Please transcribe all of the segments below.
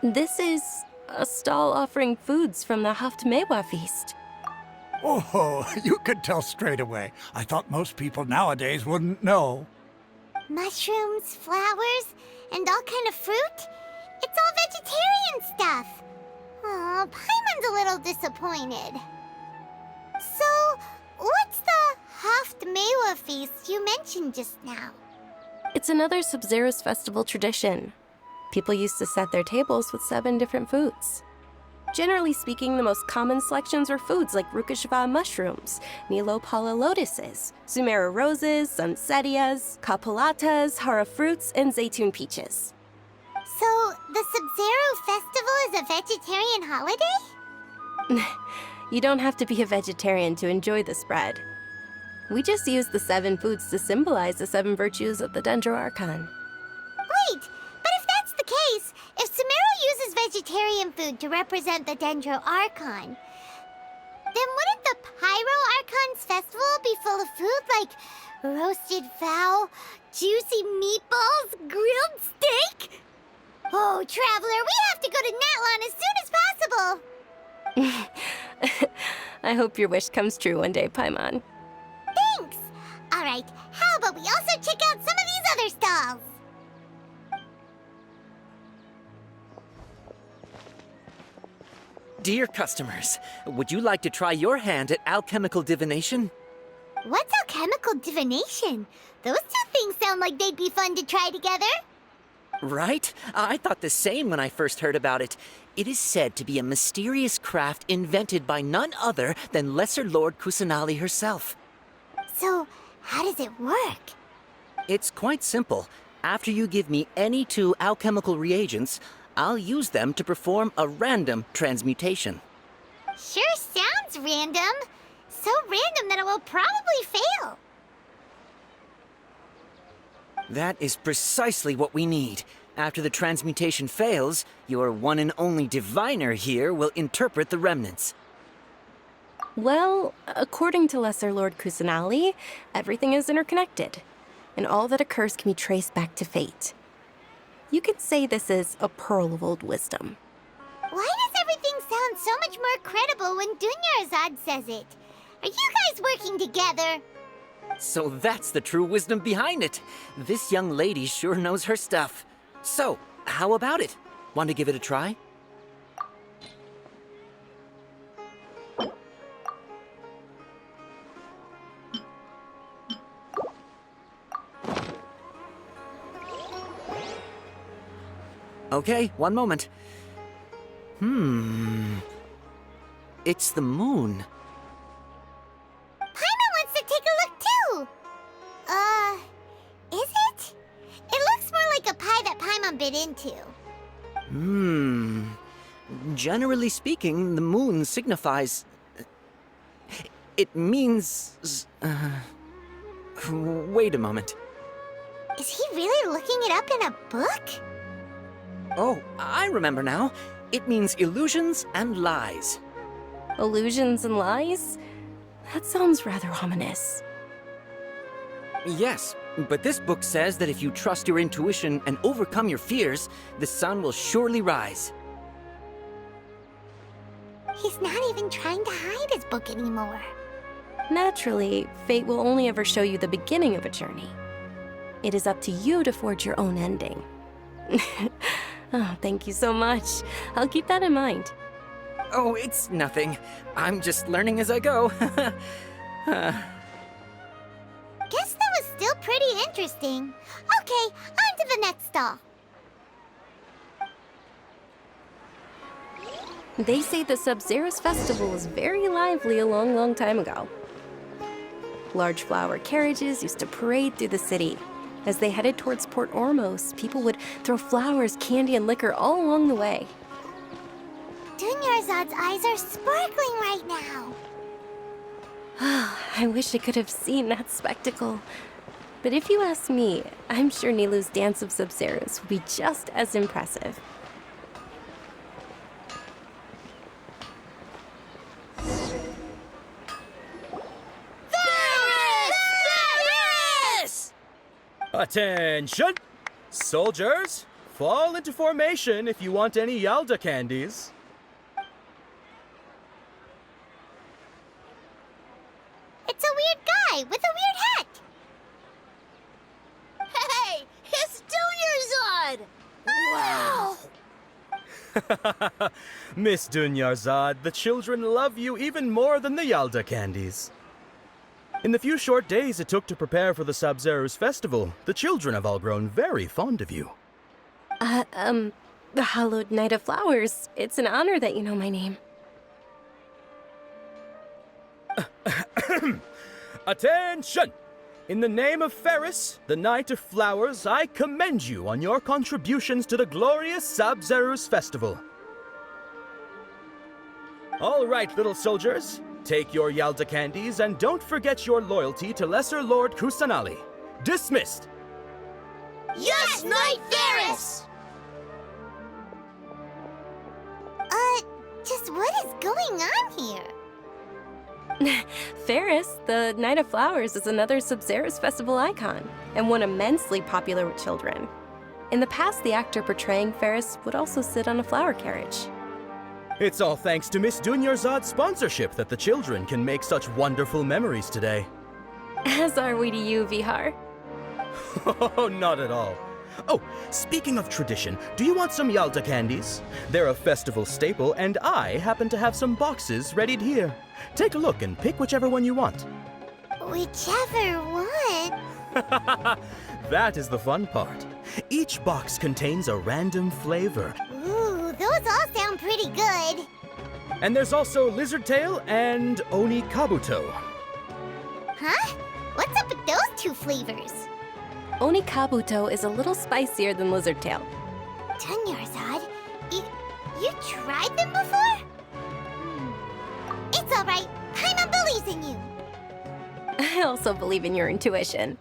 This is a stall offering foods from the Haft-Mewa feast. Oh, you could tell straight away. I thought most people nowadays wouldn't know. Mushrooms, flowers, and all kind of fruit? It's all vegetarian stuff. Oh, Paimon's a little disappointed. So, what's the Haft-Mewa feast you mentioned just now? It's another Sub-Zero's festival tradition. People used to set their tables with 7 different foods. Generally speaking, the most common selections were foods like Rukashva mushrooms, Nilopala lotuses, Sumera roses, Sunsettias, Kapalatas, Hara fruits, and Zaytun peaches. So, the Sub-Zero festival is a vegetarian holiday? You don't have to be a vegetarian to enjoy the spread. We just use the 7 foods to symbolize the 7 virtues of the Dendro Archon. Wait, but if that's the case, if Sumero uses vegetarian food to represent the Dendro Archon, then wouldn't the Pyro Archon's festival be full of food like roasted fowl, juicy meatballs, grilled steak? Oh, Traveler, we have to go to Natlan as soon as possible! I hope your wish comes true one day, Paimon. Thanks! Alright, how about we also check out some of these other stalls? Dear customers, would you like to try your hand at alchemical divination? What's alchemical divination? Those two things sound like they'd be fun to try together. Right? I thought the same when I first heard about it. It is said to be a mysterious craft invented by none other than Lesser Lord Kusanali herself. So, how does it work? It's quite simple. After you give me any 2 alchemical reagents, I'll use them to perform a random transmutation. Sure sounds random. So random that it will probably fail. That is precisely what we need. After the transmutation fails, your one and only diviner here will interpret the remnants. Well, according to Lesser Lord Kusanali, everything is interconnected, and all that occurs can be traced back to fate. You could say this is a pearl of old wisdom. Why does everything sound so much more credible when Dunyarzad says it? Are you guys working together? So that's the true wisdom behind it. This young lady sure knows her stuff. So, how about it? Want to give it a try? Okay, one moment. It's the moon. Paimon wants to take a look too! Is it? It looks more like a pie that Paimon bit into. Generally speaking, the moon signifies... It means... Wait a moment. Is he really looking it up in a book? Oh, I remember now. It means illusions and lies. Illusions and lies? That sounds rather ominous. Yes, but this book says that if you trust your intuition and overcome your fears, the sun will surely rise. He's not even trying to hide his book anymore. Naturally, fate will only ever show you the beginning of a journey. It is up to you to forge your own ending. Oh, thank you so much. I'll keep that in mind. Oh, it's nothing. I'm just learning as I go. Guess that was still pretty interesting. Okay, on to the next stall. They say the Sub-Zero's festival was very lively a long, long time ago. Large flower carriages used to parade through the city. As they headed towards Port Ormos, people would throw flowers, candy, and liquor all along the way. Dunyarzad's eyes are sparkling right now. I wish I could have seen that spectacle. But if you ask me, I'm sure Nilou's dance of Sub-Zeros will be just as impressive. Attention! Soldiers, Fall into formation if you want any Yalda candies. It's a weird guy with a weird hat. Hey, it's Dunyarzad! Wow! Miss Dunyarzad, the children love you even more than the Yalda candies. In the few short days it took to prepare for the Sabzeruz festival, the children have all grown very fond of you. The Hallowed Night of Flowers. It's an honor that you know my name. Attention! In the name of Ferris, the Knight of Flowers, I commend you on your contributions to the glorious Sabzeruz festival. All right, little soldiers, take your Yalda candies and don't forget your loyalty to Lesser Lord Kusanali. Dismissed! Yes, Knight Ferris! Just what is going on here? Ferris, the Night of Flowers, is another Sabzeruz festival icon, and one immensely popular with children. In the past, the actor portraying Ferris would also sit on a flower carriage. It's all thanks to Miss Dunyarzad's sponsorship that the children can make such wonderful memories today. As are we to you, Vihar. Oh, not at all. Oh, speaking of tradition, do you want some Yalda candies? They're a festival staple, and I happen to have some boxes readied here. Take a look and pick whichever one you want. Whichever one. That is the fun part. Each box contains a random flavor. Ooh, those all sound pretty good. And there's also Lizard Tail and Oni Kabuto. Huh? What's up with those two flavors? Oni Kabuto is a little spicier than Lizard Tail. Dunyarzad, you tried them before? It's all right. Paimon believes in you. I also believe in your intuition.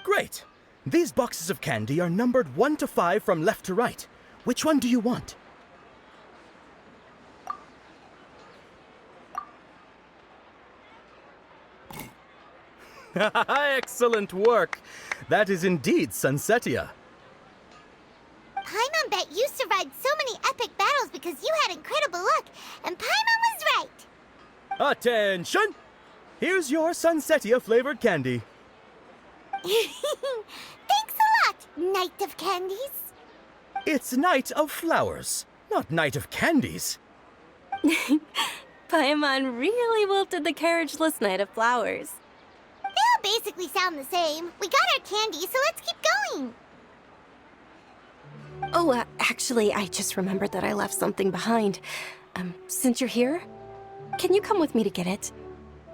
Great! These boxes of candy are numbered 1 to 5 from left to right. Which one do you want? Excellent work! That is indeed Sunsetia. Paimon bet you survived so many epic battles because you had incredible luck, and Paimon was right. Attention! Here's your Sunsetia flavored candy. Thanks a lot, Knight of Candies. It's Night of Flowers, not Night of Candies. Paimon really wilted the carriageless Night of Flowers. They all basically sound the same. We got our candy, so let's keep going. Oh, actually, I just remembered that I left something behind. Since you're here, can you come with me to get it?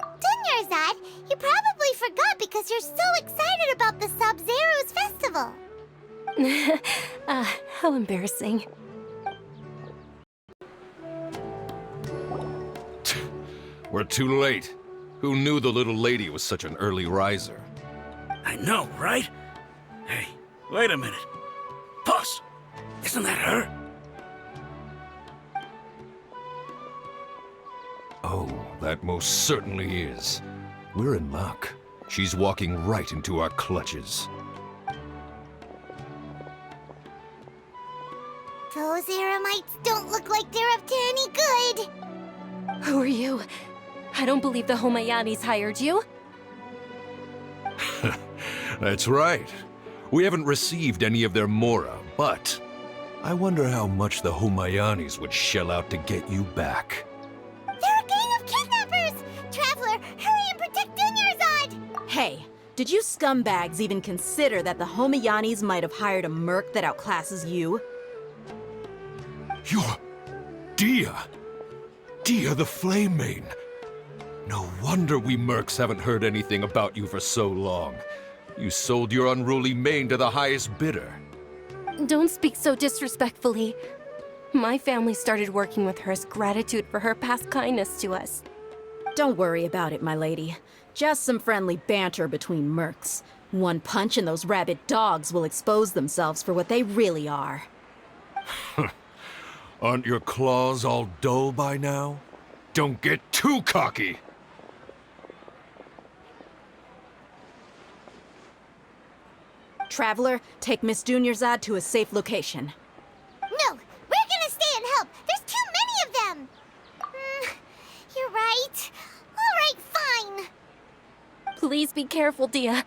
Dunyarzad, you probably forgot because you're so excited about the Sabzeruz festival. How embarrassing. We're too late. Who knew the little lady was such an early riser? I know, right? Hey, wait a minute. Puss! Isn't that her? Oh, that most certainly is. We're in luck. She's walking right into our clutches. Those Eremites don't look like they're up to any good. Who are you? I don't believe the Homayanis hired you. That's right. We haven't received any of their mora, but I wonder how much the Homayanis would shell out to get you back. They're a gang of kidnappers! Traveler, hurry and protect Dunyarzad! Hey, did you scumbags even consider that the Homayanis might have hired a merc that outclasses you? You're... Dia! Dia the Flame Main! No wonder we mercs haven't heard anything about you for so long. You sold your unruly mane to the highest bidder. Don't speak so disrespectfully. My family started working with her as gratitude for her past kindness to us. Don't worry about it, my lady. Just some friendly banter between mercs. One punch and those rabid dogs will expose themselves for what they really are. Aren't your claws all dull by now? Don't get too cocky! Traveler, take Miss Dunyarzad to a safe location. No, we're gonna stay and help. There's too many of them. You're right. All right, fine. Please be careful, Dia.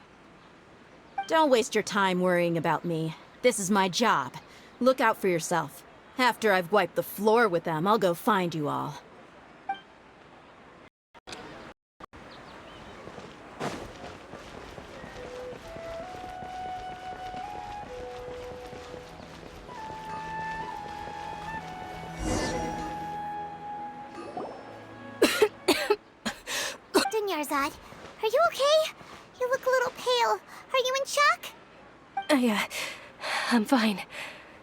Don't waste your time worrying about me. This is my job. Look out for yourself. After I've wiped the floor with them, I'll go find you all. Dunyarzad, are you okay? You look a little pale. Are you in shock? I'm fine.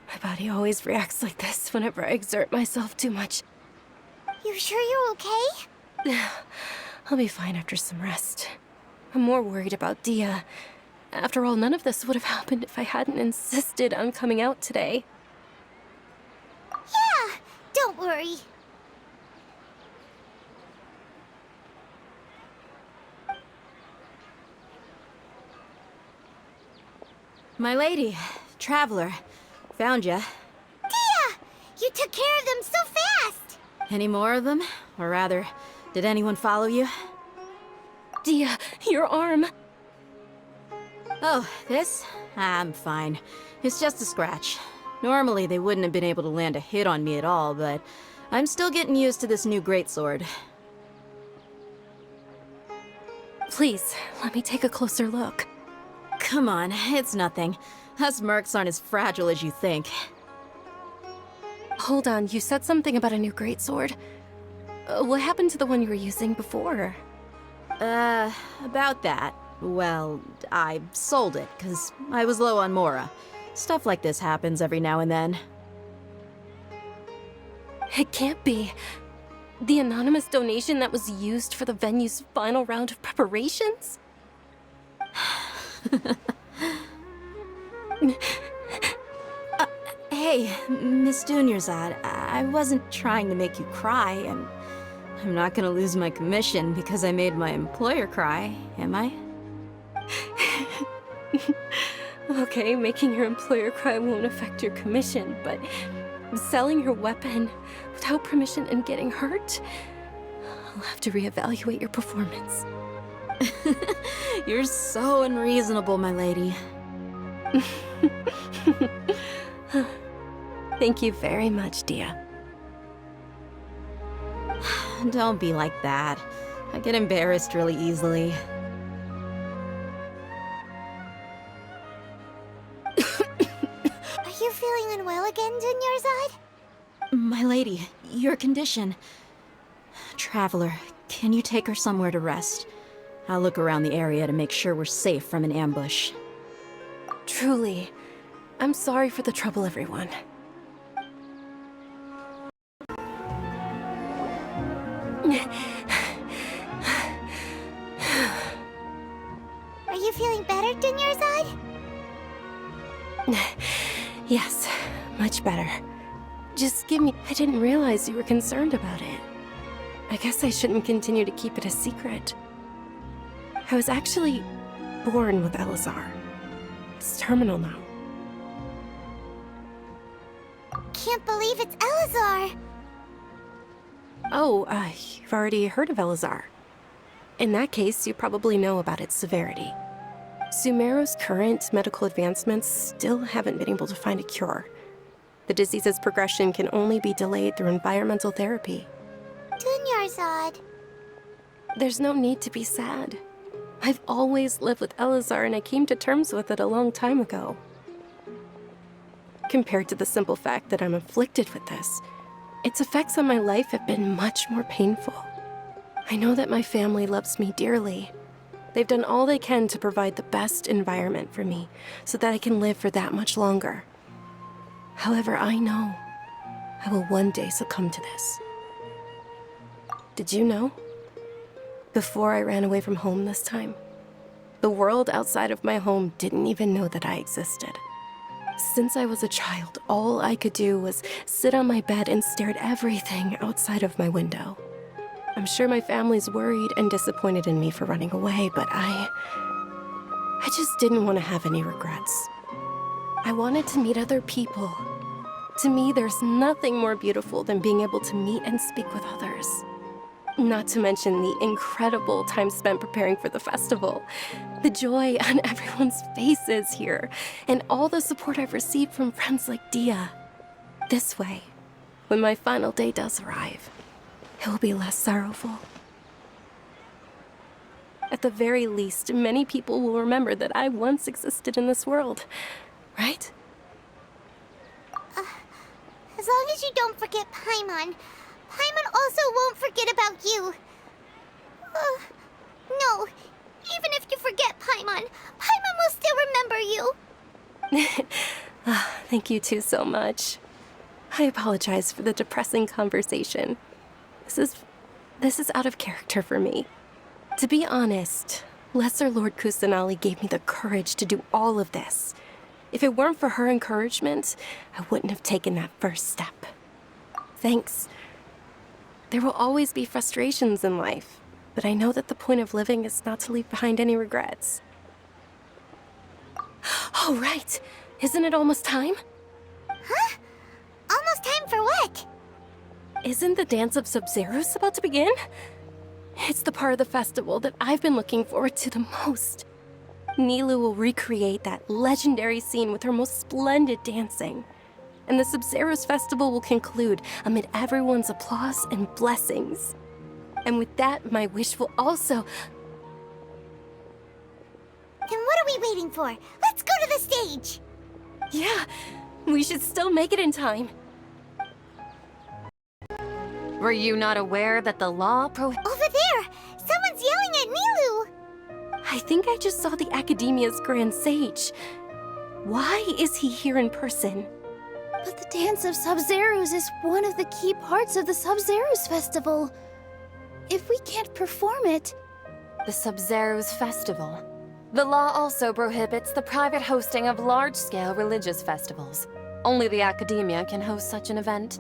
My body always reacts like this whenever I exert myself too much. You sure you're okay? I'll be fine after some rest. I'm more worried about Dia. After all, none of this would have happened if I hadn't insisted on coming out today. Yeah, don't worry. My lady, Traveler, found ya. Dia! You took care of them so fast! Any more of them? Or rather, did anyone follow you? Dia, your arm! Oh, this? I'm fine. It's just a scratch. Normally, they wouldn't have been able to land a hit on me at all, but I'm still getting used to this new greatsword. Please, let me take a closer look. Come on, it's nothing. Us mercs aren't as fragile as you think. Hold on, you said something about a new greatsword. What happened to the one you were using before? About that. Well, I sold it, 'cause I was low on Mora. Stuff like this happens every now and then. It can't be. The anonymous donation that was used for the venue's final round of preparations? Hey, Miss Dunyarzad, I wasn't trying to make you cry. I'm not gonna lose my commission because I made my employer cry, am I? Okay, making your employer cry won't affect your commission, but selling your weapon without permission and getting hurt? I'll have to reevaluate your performance. You're so unreasonable, my lady. Thank you very much, Dia. Don't be like that. I get embarrassed really easily. Are you feeling unwell again, Dunyarzad? My lady, your condition. Traveler, can you take her somewhere to rest? I'll look around the area to make sure we're safe from an ambush. Truly, I'm sorry for the trouble, everyone. Are you feeling better, Dunyarzad? Yes, much better. Just give me... I didn't realize you were concerned about it. I guess I shouldn't continue to keep it a secret. I was actually born with Elazar. It's terminal now. Can't believe it's Elazar! Oh, you've already heard of Elazar. In that case, you probably know about its severity. Sumeru's current medical advancements still haven't been able to find a cure. The disease's progression can only be delayed through environmental therapy. Dunyarzad. There's no need to be sad. I've always lived with Elazar, and I came to terms with it a long time ago. Compared to the simple fact that I'm afflicted with this, its effects on my life have been much more painful. I know that my family loves me dearly. They've done all they can to provide the best environment for me so that I can live for that much longer. However, I know I will one day succumb to this. Did you know? Before I ran away from home this time, the world outside of my home didn't even know that I existed. Since I was a child, all I could do was sit on my bed and stare at everything outside of my window. I'm sure my family's worried and disappointed in me for running away, but I just didn't want to have any regrets. I wanted to meet other people. To me, there's nothing more beautiful than being able to meet and speak with others. Not to mention the incredible time spent preparing for the festival, the joy on everyone's faces here, and all the support I've received from friends like Dia. This way, when my final day does arrive, it will be less sorrowful. At the very least, many people will remember that I once existed in this world, right? As long as you don't forget Paimon. Paimon also won't forget about you. No, even if you forget Paimon, Paimon will still remember you. Thank you two so much. I apologize for the depressing conversation. This is out of character for me. To be honest, Lesser Lord Kusanali gave me the courage to do all of this. If it weren't for her encouragement, I wouldn't have taken that first step. Thanks. There will always be frustrations in life, but I know that the point of living is not to leave behind any regrets. Oh, right. Isn't it almost time? Huh? Almost time for what? Isn't the Dance of Sub-Zeros about to begin? It's the part of the festival that I've been looking forward to the most. Nilou will recreate that legendary scene with her most splendid dancing. And the Sub-Zeros festival will conclude amid everyone's applause and blessings. And with that, my wish will also... Then what are we waiting for? Let's go to the stage! Yeah, we should still make it in time. Were you not aware that the law Over there! Someone's yelling at Nilou! I think I just saw the Academia's Grand Sage. Why is he here in person? But the Dance of Sub-Zeros is one of the key parts of the Sub-Zeros festival. If we can't perform it... The Sub-Zeros Festival. The law also prohibits the private hosting of large-scale religious festivals. Only the Academia can host such an event.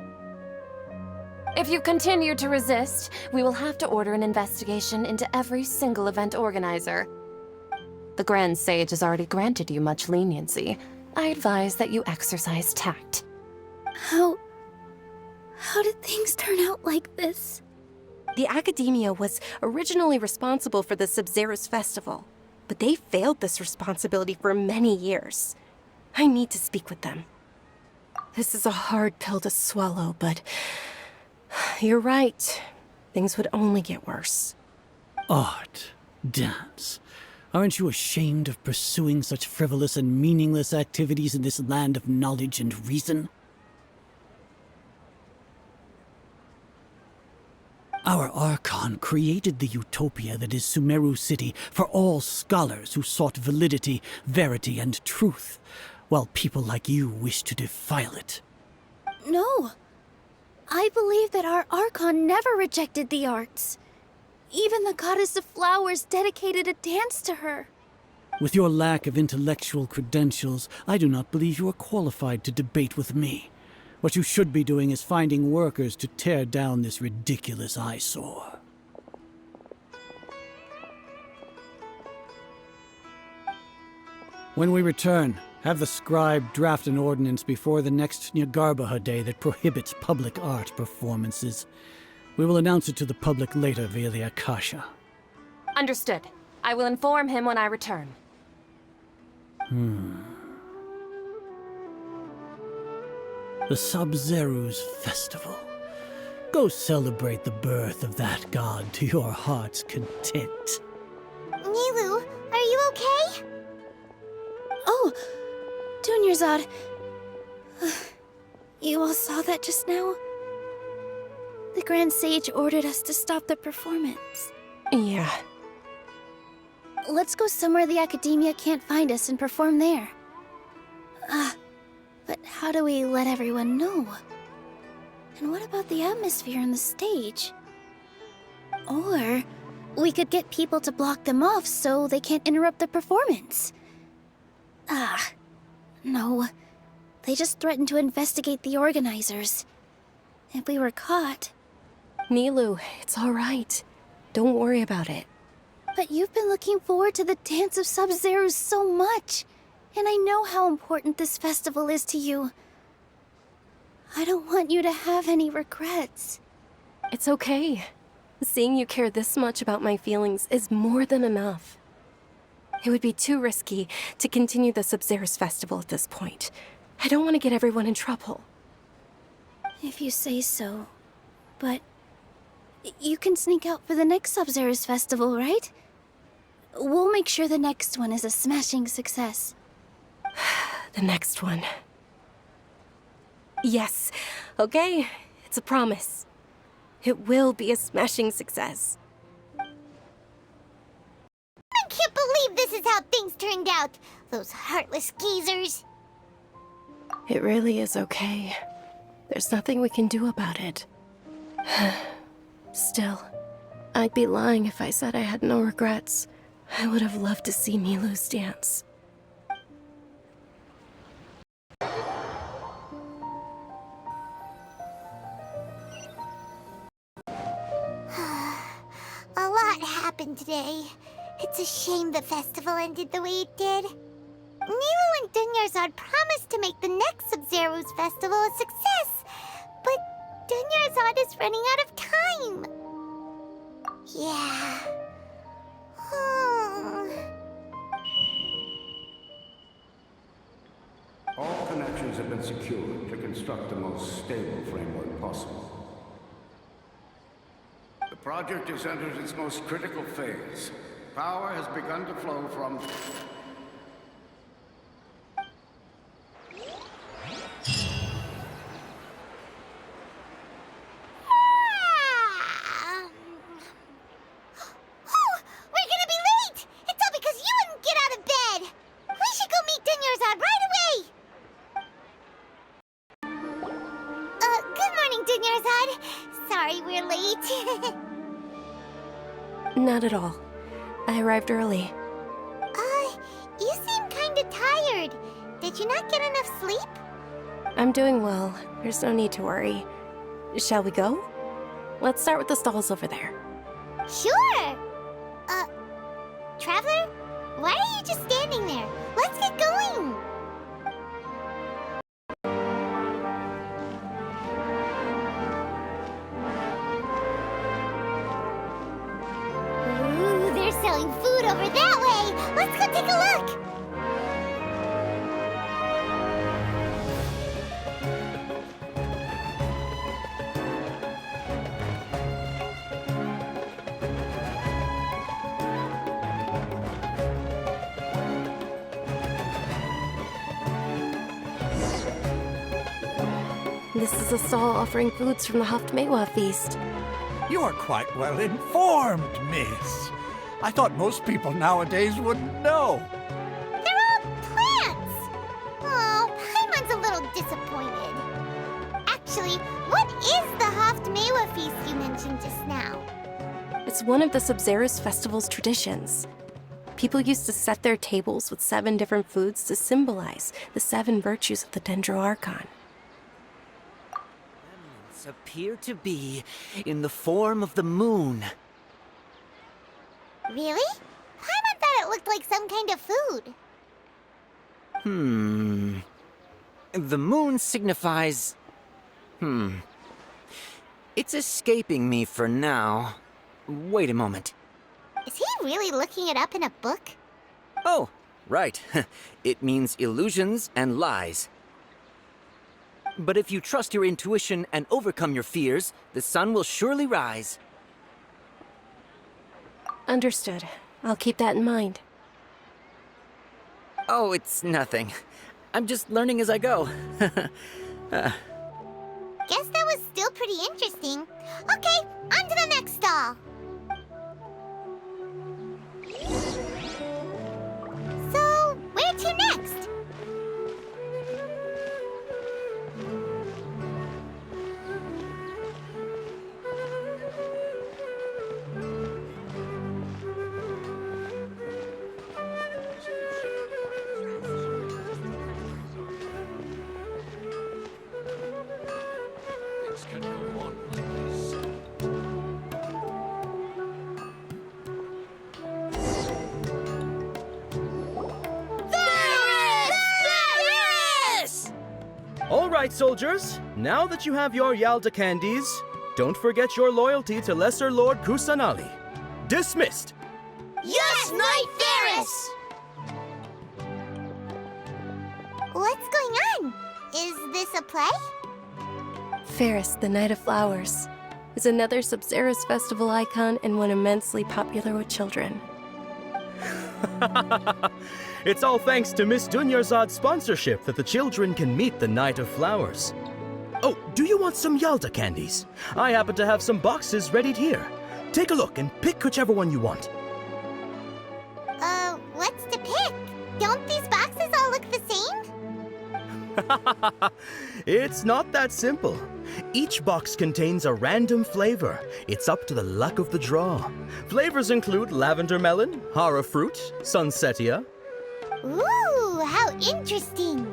If you continue to resist, we will have to order an investigation into every single event organizer. The Grand Sage has already granted you much leniency. I advise that you exercise tact. How did things turn out like this? The Academia was originally responsible for the Sub-Zeros festival, but they failed this responsibility for many years. I need to speak with them. This is a hard pill to swallow, but you're right. Things would only get worse. Art, dance. Aren't you ashamed of pursuing such frivolous and meaningless activities in this land of knowledge and reason? Our Archon created the utopia that is Sumeru City for all scholars who sought validity, verity, and truth, while people like you wish to defile it. No. I believe that our Archon never rejected the arts. Even the goddess of flowers dedicated a dance to her. With your lack of intellectual credentials, I do not believe you are qualified to debate with me. What you should be doing is finding workers to tear down this ridiculous eyesore. When we return, have the scribe draft an ordinance before the next Nyagarbha Day that prohibits public art performances. We will announce it to the public later via the Akasha. Understood. I will inform him when I return. The Sub-Zeros Festival. Go celebrate the birth of that god to your heart's content. Nilou, are you okay? Oh, Dunyarzad. You all saw that just now? The Grand Sage ordered us to stop the performance. Yeah. Let's go somewhere the Academia can't find us and perform there. But how do we let everyone know? And what about the atmosphere on the stage? Or we could get people to block them off so they can't interrupt the performance. No. They just threatened to investigate the organizers. If we were caught... Nilou, it's all right. Don't worry about it. But you've been looking forward to the Dance of Sub-Zero so much. And I know how important this festival is to you. I don't want you to have any regrets. It's okay. Seeing you care this much about my feelings is more than enough. It would be too risky to continue the Sub-Zero's festival at this point. I don't want to get everyone in trouble. If you say so. But you can sneak out for the next Sub-Zero's festival, right? We'll make sure the next one is a smashing success. The next one. Yes. Okay. It's a promise. It will be a smashing success. I can't believe this is how things turned out. Those heartless geezers. It really is okay. There's nothing we can do about it. Still, I'd be lying if I said I had no regrets. I would have loved to see Milu's dance. A lot happened today. It's a shame the festival ended the way it did. Nilu and Dunyarzad promised to make the next Sub-Zero's festival a success, but Dunyarzad is running out of time. Yeah. All connections have been secured to construct the most stable framework possible. The project has entered its most critical phase. Power has begun to flow from... Not at all. I arrived early. You seem kinda tired. Did you not get enough sleep? I'm doing well. There's no need to worry. Shall we go? Let's start with the stalls over there. Sure! Traveler? Why are you just standing there? Let's get going! Ooh, they're selling food over that way! Let's go take a look! This is a stall offering foods from the Haftmewa feast. You are quite well informed, miss. I thought most people nowadays wouldn't know. They're all plants! Oh, Paimon's a little disappointed. Actually, what is the Haftmewa feast you mentioned just now? It's one of the Sub-Zero's festival's traditions. People used to set their tables with 7 different foods to symbolize the 7 virtues of the Dendro Archon. Appear to be in the form of the moon. Really? Paimon thought it looked like some kind of food. The moon signifies... It's escaping me for now. Wait a moment. Is he really looking it up in a book? Oh, right. It means illusions and lies. But if you trust your intuition and overcome your fears, the sun will surely rise. Understood. I'll keep that in mind. Oh, it's nothing. I'm just learning as I go. Guess that was still pretty interesting. Okay, on to the next stall. So, where to next? All right, soldiers. Now that you have your Yalda candies, don't forget your loyalty to Lesser Lord Kusanali. Dismissed! Yes, Knight Ferris! What's going on? Is this a play? Ferris, the Knight of Flowers, is another Sub-Zero's festival icon and one immensely popular with children. It's all thanks to Miss Dunyarzad's sponsorship that the children can meet the Knight of Flowers. Oh, do you want some Yalda candies? I happen to have some boxes readied here. Take a look and pick whichever one you want. What's to pick? Don't these boxes all look the same? It's not that simple. Each box contains a random flavor. It's up to the luck of the draw. Flavors include lavender melon, hara fruit, sunsetia. Ooh, how interesting!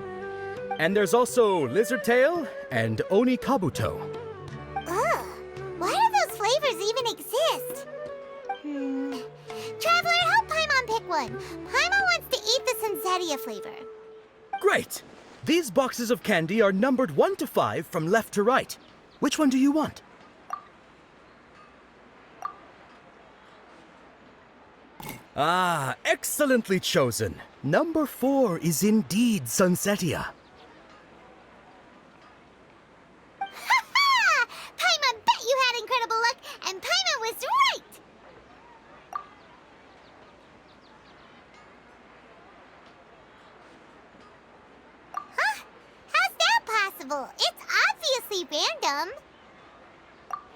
And there's also lizard tail and oni kabuto. Ugh, why do those flavors even exist? Traveler, help Paimon pick one. Paimon wants to eat the sunsetia flavor. Great! These boxes of candy are numbered 1 to 5 from left to right. Which one do you want? Ah, excellently chosen. Number 4 is indeed sunsetia. Ha-ha! Paimon bet you had incredible luck, and Paimon was right! Huh? How's that possible? It's obviously random.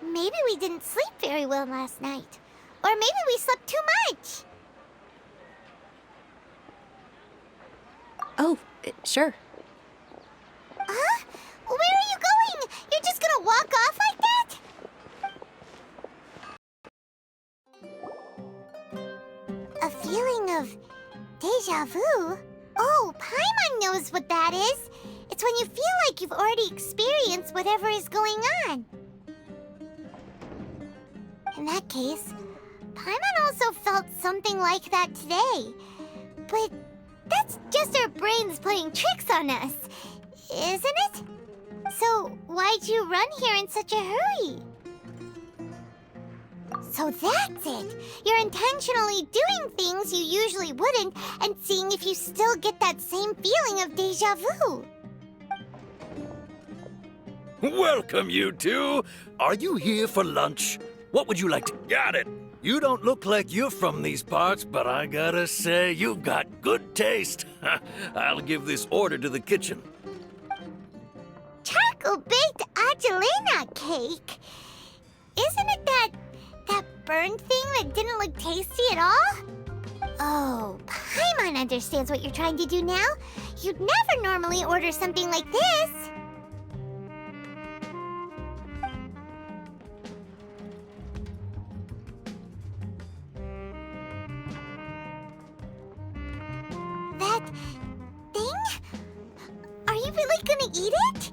Maybe we didn't sleep very well last night. Or maybe we slept too much. Oh, sure. Huh? Where are you going? You're just gonna walk off like that? A feeling of deja vu? Oh, Paimon knows what that is. It's when you feel like you've already experienced whatever is going on. In that case, Paimon also felt something like that today. But that's just our brains playing tricks on us, isn't it? So why'd you run here in such a hurry? So that's it. You're intentionally doing things you usually wouldn't and seeing if you still get that same feeling of deja vu. Welcome, you two. Are you here for lunch? What would you like to... Got it. You don't look like you're from these parts, but I gotta say, you've got good taste. I'll give this order to the kitchen. Charcoal-baked Angelina cake? Isn't it that burned thing that didn't look tasty at all? Oh, Paimon understands what you're trying to do now. You'd never normally order something like this. That thing? Are you really gonna eat it?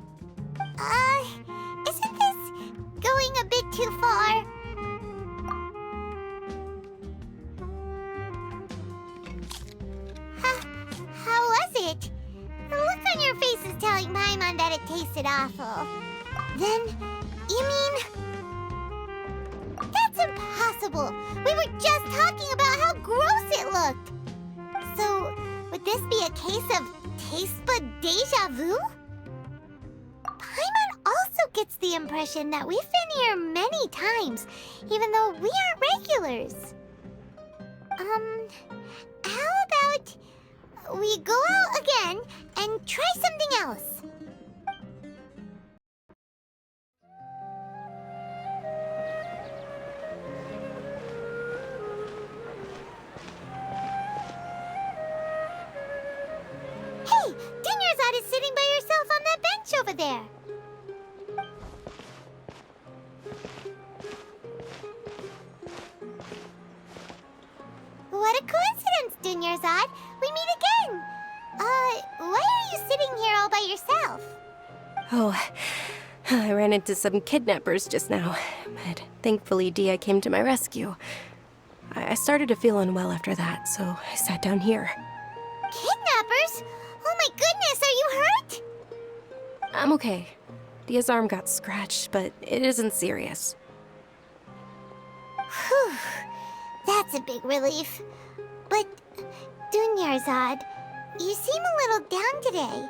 Isn't this going a bit too far? How was it? The look on your face is telling Paimon that it tasted awful. Then, you mean... That's impossible! We were just talking about how gross it looked! So, would this be a case of taste bud deja vu? Paimon also gets the impression that we've been here many times, even though we aren't regulars. How about we go out again and try something else? Hey, Dunyarzad is sitting by herself on that bench over there. What a coincidence, Dunyarzad. We meet again. Why are you sitting here all by yourself? Oh, I ran into some kidnappers just now, but thankfully Dia came to my rescue. I started to feel unwell after that, so I sat down here. Kidnappers? Oh my goodness, are you hurt? I'm okay. Dia's arm got scratched, but it isn't serious. Whew. That's a big relief. But, Dunyarzad, you seem a little down today.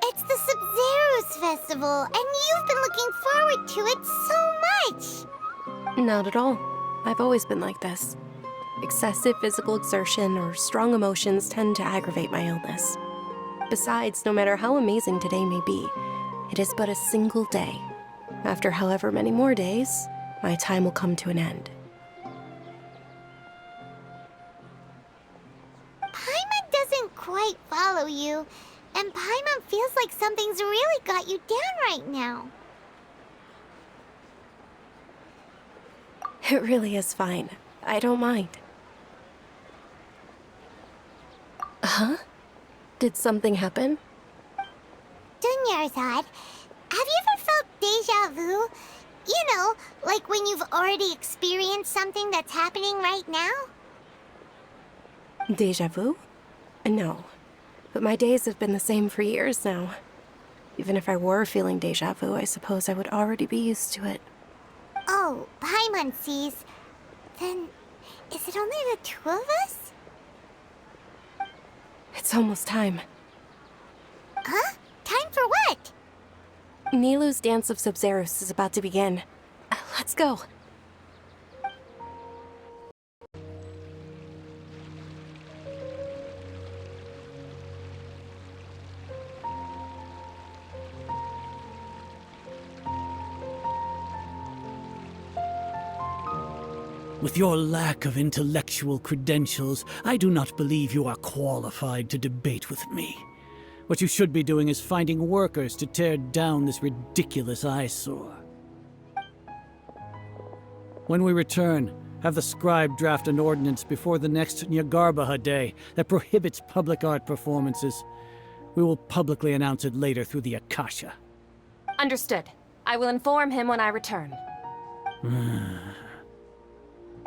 It's the Sub-Zero's festival, and you've been looking forward to it so much! Not at all. I've always been like this. Excessive physical exertion or strong emotions tend to aggravate my illness. Besides, no matter how amazing today may be, it is but a single day. After however many more days, my time will come to an end. Paimon doesn't quite follow you, and Paimon feels like something's really got you down right now. It really is fine. I don't mind. Huh? Did something happen? Dunyarzad, have you ever felt deja vu? You know, like when you've already experienced something that's happening right now? Deja vu? No. But my days have been the same for years now. Even if I were feeling deja vu, I suppose I would already be used to it. Oh, Paimon sees. Then, is it only the two of us? It's almost time. Huh? Time for what? Nilou's Dance of Sub-Zeros is about to begin. Let's go. With your lack of intellectual credentials, I do not believe you are qualified to debate with me. What you should be doing is finding workers to tear down this ridiculous eyesore. When we return, have the scribe draft an ordinance before the next Nyagarbaha Day that prohibits public art performances. We will publicly announce it later through the Akasha. Understood. I will inform him when I return.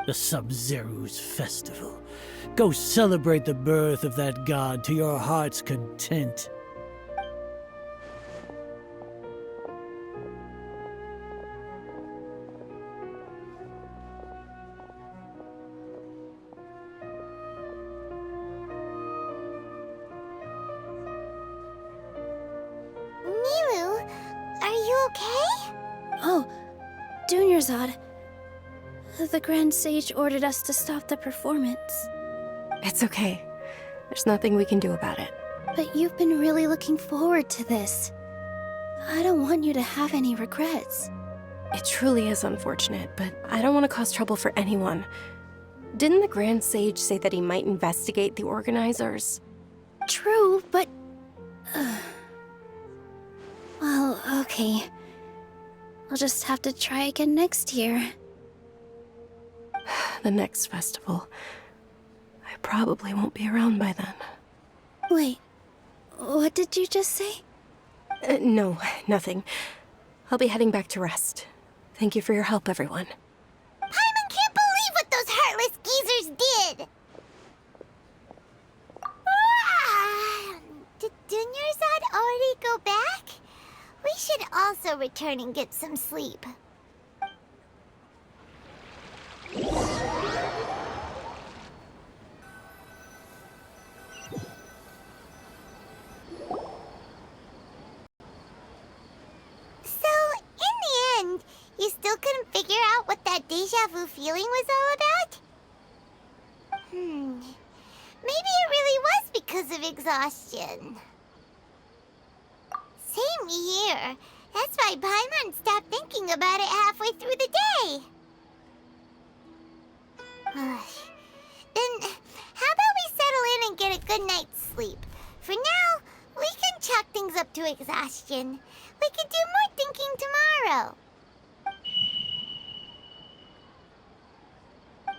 The Sub-Zero's festival. Go celebrate the birth of that god to your heart's content. Nilou, are you okay? Oh, Dunyarzad. The Grand Sage ordered us to stop the performance. It's okay. There's nothing we can do about it. But you've been really looking forward to this. I don't want you to have any regrets. It truly is unfortunate, but I don't want to cause trouble for anyone. Didn't the Grand Sage say that he might investigate the organizers? True, but... Well, okay. I'll just have to try again next year. The next festival. I probably won't be around by then. Wait, what did you just say? No, nothing. I'll be heading back to rest. Thank you for your help, everyone. Paimon can't believe what those heartless geezers did! Did Dunyarzad already go back? We should also return and get some sleep. You still couldn't figure out what that deja vu feeling was all about? Maybe it really was because of exhaustion. Same here. That's why Paimon stopped thinking about it halfway through the day. Then, how about we settle in and get a good night's sleep? For now, we can chalk things up to exhaustion. We can do more thinking tomorrow.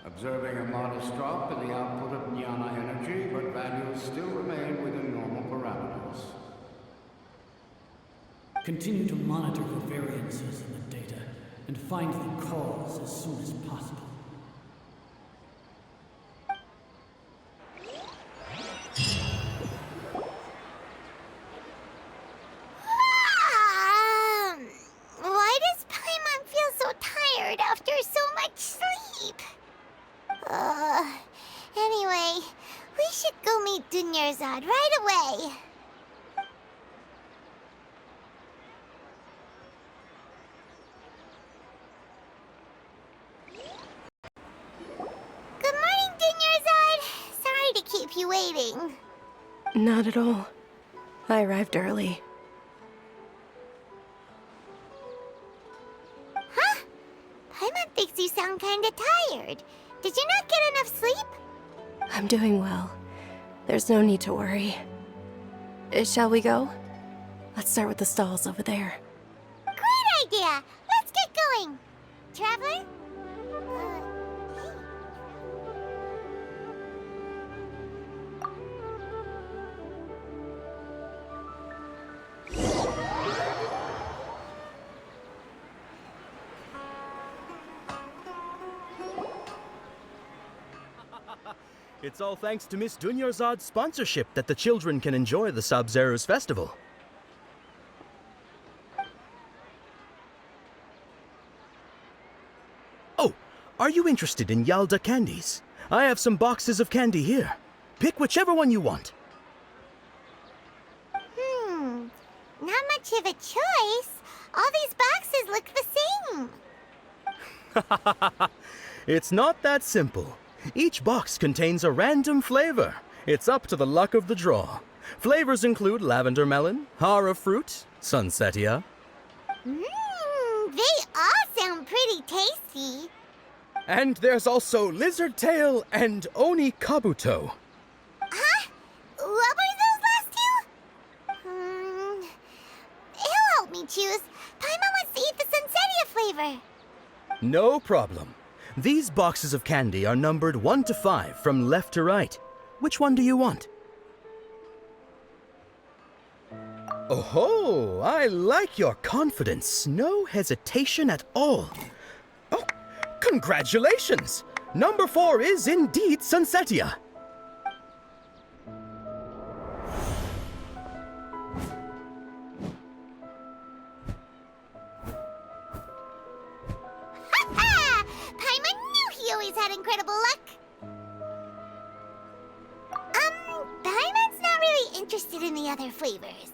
Observing a modest drop in the output of Jnana energy, but values still remain within normal parameters. Continue to monitor for variances in the data and find the cause as soon as possible. right away. Good morning, Dinyarzad. Sorry to keep you waiting. Not at all. I arrived early. Huh? Paimon thinks you sound kinda tired. Did you not get enough sleep? I'm doing well. There's no need to worry. Shall we go? Let's start with the stalls over there. Great idea! Let's get going! Traveler? It's all thanks to Miss Dunyarzad's sponsorship that the children can enjoy the Sub-Zero's festival. Oh, are you interested in Yalda candies? I have some boxes of candy here. Pick whichever one you want. Not much of a choice. All these boxes look the same. It's not that simple. Each box contains a random flavor. It's up to the luck of the draw. Flavors include lavender melon, hara fruit, sunsetia. They all sound pretty tasty. And there's also lizard tail and oni kabuto. Huh? What were those last two? He'll help me choose. Paimon wants to eat the sunsetia flavor. No problem. These boxes of candy are numbered 1 to 5 from left to right. Which one do you want? Oh, I like your confidence. No hesitation at all. Oh, congratulations! Number 4 is indeed sunsetia. Paimon knew he always had incredible luck. Paimon's not really interested in the other flavors.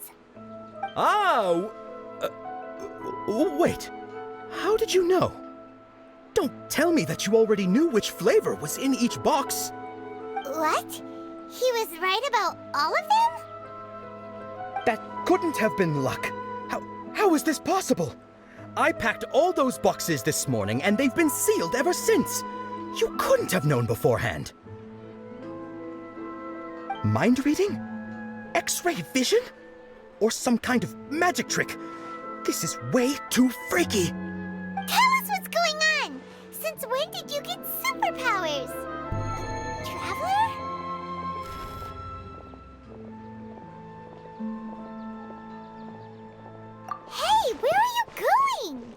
Wait. How did you know? Don't tell me that you already knew which flavor was in each box. What? He was right about all of them? That couldn't have been luck. How is this possible? I packed all those boxes this morning and they've been sealed ever since. You couldn't have known beforehand. Mind reading? X-ray vision? Or some kind of magic trick? This is way too freaky. Tell us what's going on. Since when did you get superpowers? Traveler? Hey, where are you going?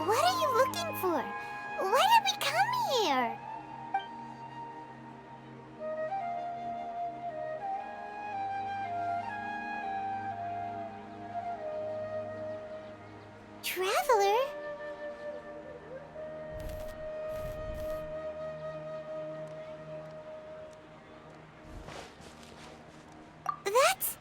What are you looking for? Why did we come here? Traveler? That's...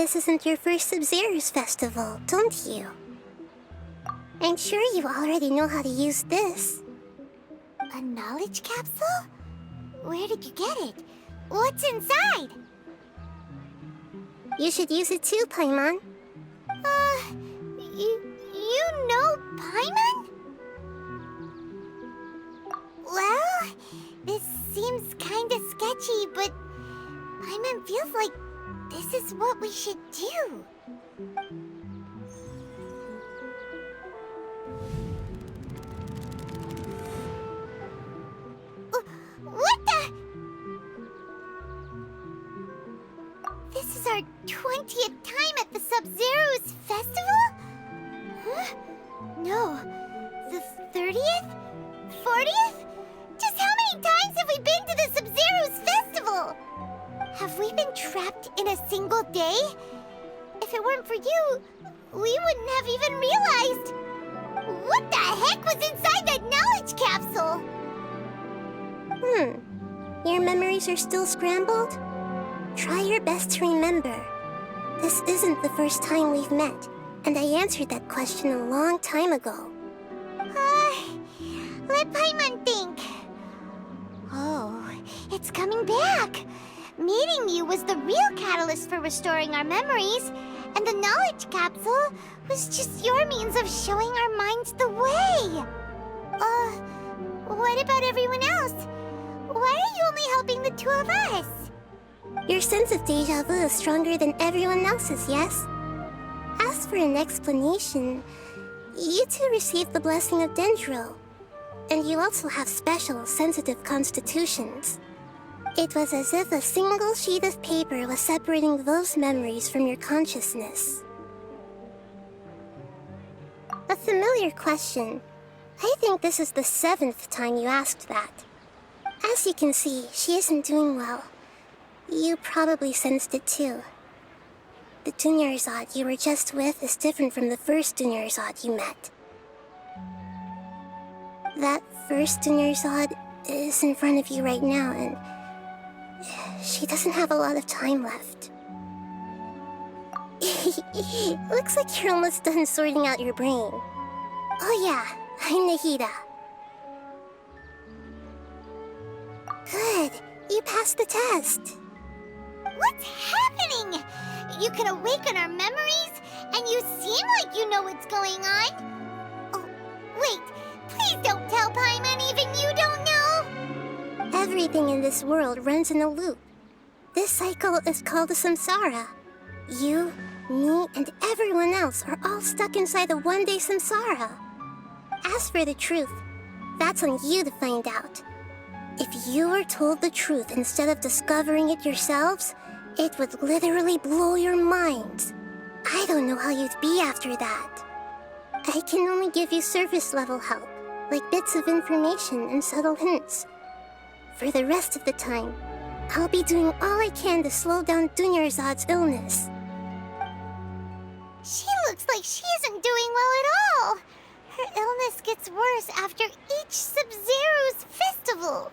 this isn't your first Sub-Zero's festival, don't you? I'm sure you already know how to use this. A knowledge capsule? Where did you get it? What's inside? You should use it too, Paimon. You know Paimon? Well, this seems kinda sketchy, but Paimon feels like this is what we should do. What the? This is our 20th time at the Sub-Zero's festival? Huh? No. The 30th? 40th? Just how many times have we been to the Sub-Zero's festival? Have we been trapped in a single day? If it weren't for you, we wouldn't have even realized. What the heck was inside that knowledge capsule? Your memories are still scrambled? Try your best to remember. This isn't the first time we've met, and I answered that question a long time ago. Let Paimon think. Oh, it's coming back. Meeting you was the real catalyst for restoring our memories, and the knowledge capsule was just your means of showing our minds the way. What about everyone else? Why are you only helping the two of us? Your sense of déjà vu is stronger than everyone else's, yes? As for an explanation, you two received the blessing of Dendro, and you also have special, sensitive constitutions. It was as if a single sheet of paper was separating those memories from your consciousness. A familiar question. I think this is the 7th time you asked that. As you can see, she isn't doing well. You probably sensed it too. The Dunyarzad you were just with is different from the first Dunyarzad you met. That first Dunyarzad is in front of you right now, and she doesn't have a lot of time left. Looks like you're almost done sorting out your brain. Oh yeah, I'm Nahida. Good, you passed the test. What's happening? You can awaken our memories, and you seem like you know what's going on. Oh, wait, please don't tell Paimon even you don't know. Everything in this world runs in a loop. This cycle is called a samsara. You, me, and everyone else are all stuck inside a one-day samsara. As for the truth, that's on you to find out. If you were told the truth instead of discovering it yourselves, it would literally blow your minds. I don't know how you'd be after that. I can only give you surface-level help, like bits of information and subtle hints. For the rest of the time, I'll be doing all I can to slow down Dunyarzad's illness. She looks like she isn't doing well at all. Her illness gets worse after each Sub-Zero's festival.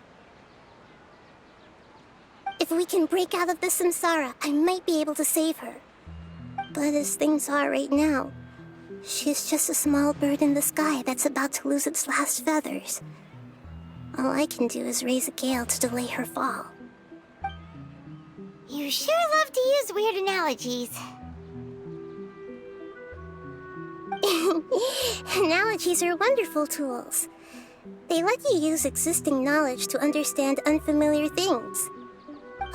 If we can break out of the samsara, I might be able to save her. But as things are right now, she's just a small bird in the sky that's about to lose its last feathers. All I can do is raise a gale to delay her fall. You sure love to use weird analogies. Analogies are wonderful tools. They let you use existing knowledge to understand unfamiliar things.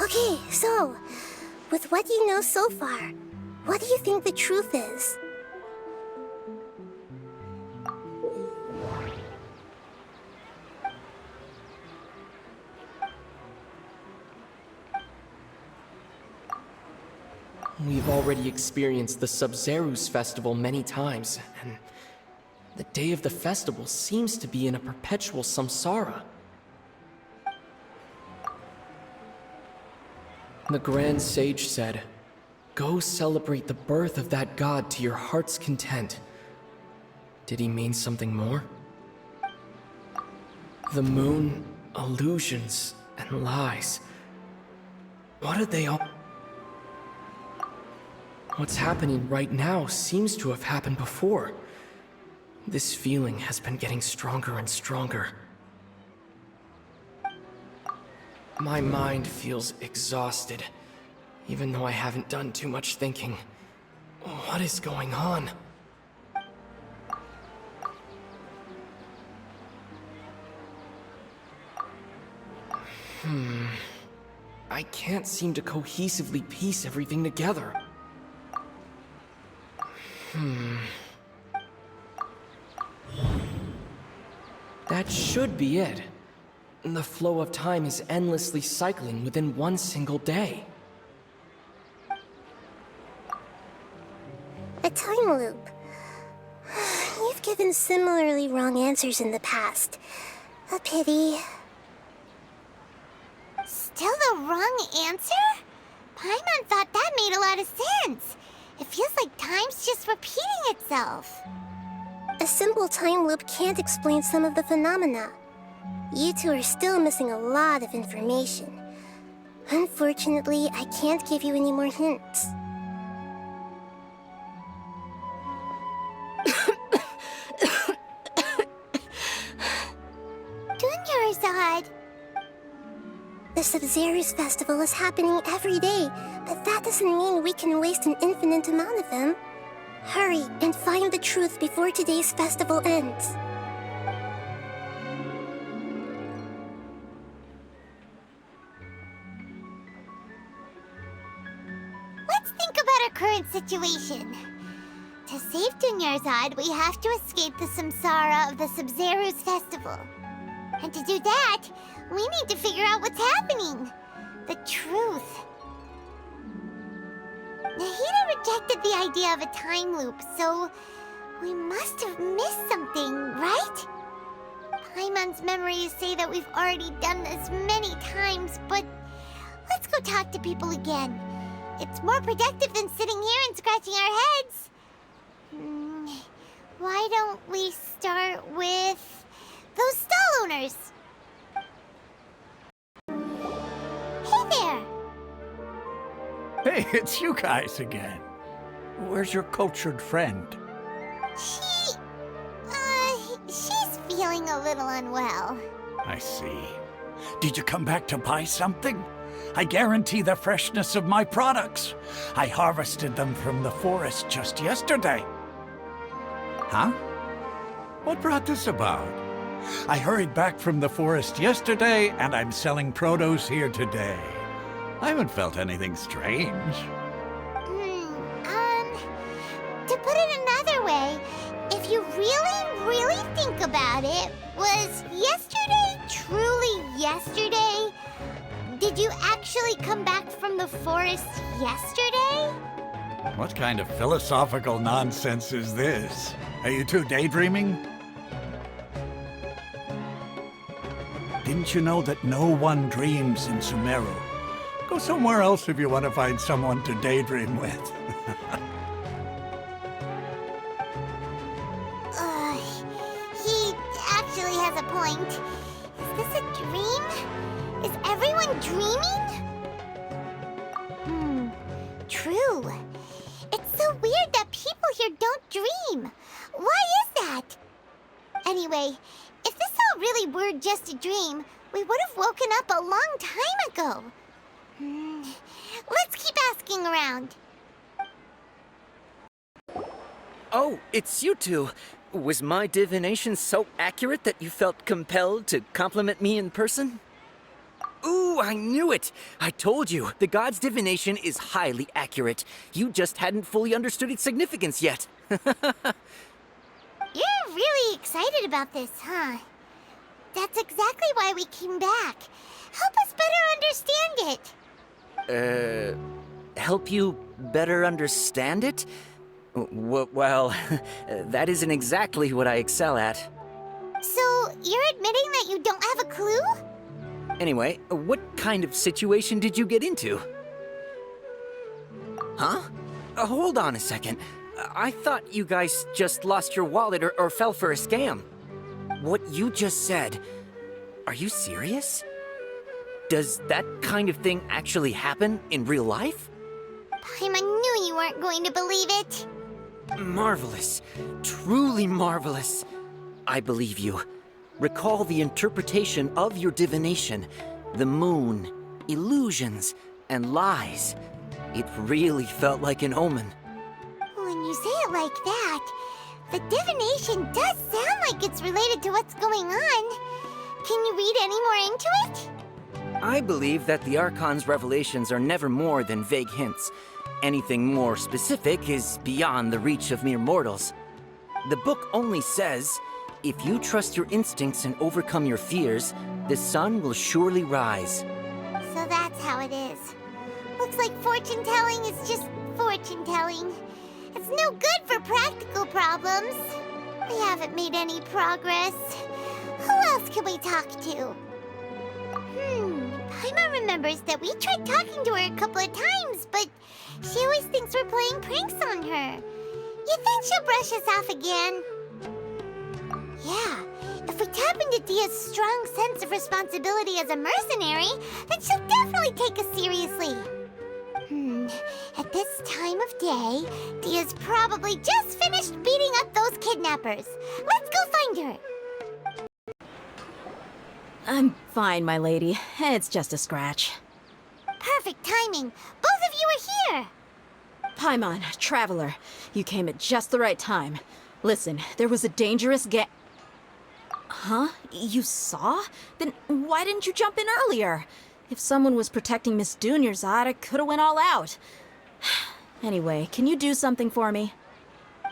Okay, so, with what you know so far, what do you think the truth is? We've already experienced the Sub-Zero's festival many times, and the day of the festival seems to be in a perpetual samsara. The Grand Sage said, "Go celebrate the birth of that god to your heart's content." Did he mean something more? The moon, illusions, and lies. What did they all... What's happening right now seems to have happened before. This feeling has been getting stronger and stronger. My mind feels exhausted, even though I haven't done too much thinking. What is going on? I can't seem to cohesively piece everything together. That should be it. The flow of time is endlessly cycling within one single day. A time loop. You've given similarly wrong answers in the past. A pity. Still the wrong answer? Paimon thought that made a lot of sense. It feels like time's just repeating itself. A simple time loop can't explain some of the phenomena. You two are still missing a lot of information. Unfortunately, I can't give you any more hints. Dunyarzad! The Sub-Zero's festival is happening every day, but that doesn't mean we can waste an infinite amount of them. Hurry and find the truth before today's festival ends. Let's think about our current situation. To save Dunyarzad, we have to escape the samsara of the Sub-Zero's festival. And to do that, we need to figure out what's happening. The truth. Nahida rejected the idea of a time loop, so we must have missed something, right? Paimon's memories say that we've already done this many times, but let's go talk to people again. It's more productive than sitting here and scratching our heads. Why don't we start with those stall owners? Hey there! Hey, it's you guys again. Where's your cultured friend? She's feeling a little unwell. I see. Did you come back to buy something? I guarantee the freshness of my products. I harvested them from the forest just yesterday. Huh? What brought this about? I hurried back from the forest yesterday, and I'm selling produce here today. I haven't felt anything strange. To put it another way, if you really think about it, was yesterday truly yesterday? Did you actually come back from the forest yesterday? What kind of philosophical nonsense is this? Are you two daydreaming? Didn't you know that no one dreams in Sumeru? Go somewhere else if you want to find someone to daydream with. He actually has a point. Is this a dream? Is everyone dreaming? True. It's so weird that people here don't dream. Why is that? Anyway, if this all really were just a dream, we would have woken up a long time ago. Let's keep asking around. Oh, it's you two. Was my divination so accurate that you felt compelled to compliment me in person? Ooh, I knew it! I told you, the god's divination is highly accurate. You just hadn't fully understood its significance yet. You're really excited about this, huh? That's exactly why we came back. Help us better understand it. Help you better understand it? Well, that isn't exactly what I excel at. So, you're admitting that you don't have a clue? Anyway, what kind of situation did you get into? Huh? Hold on a second. I thought you guys just lost your wallet or fell for a scam. What you just said, are you serious? Does that kind of thing actually happen in real life? Paimon knew you aren't going to believe it. Marvelous. Truly marvelous. I believe you. Recall the interpretation of your divination. The moon, illusions, and lies. It really felt like an omen. When you say it like that, the divination does sound like it's related to what's going on. Can you read any more into it? I believe that the Archon's revelations are never more than vague hints. Anything more specific is beyond the reach of mere mortals. The book only says, if you trust your instincts and overcome your fears, the sun will surely rise. So that's how it is. Looks like fortune-telling is just fortune-telling. It's no good for practical problems. We haven't made any progress. Who else can we talk to? Paimon remembers that we tried talking to her a couple of times, but she always thinks we're playing pranks on her. You think she'll brush us off again? Yeah, if we tap into Dia's strong sense of responsibility as a mercenary, then she'll definitely take us seriously. At this time of day, Dia's probably just finished beating up those kidnappers. Let's go find her. I'm fine, my lady. It's just a scratch. Perfect timing. Both of you are here. Paimon, Traveler, you came at just the right time. Listen, there was a dangerous Huh? You saw? Then why didn't you jump in earlier? If someone was protecting Miss Dunyarzad, I could have went all out. Anyway, can you do something for me?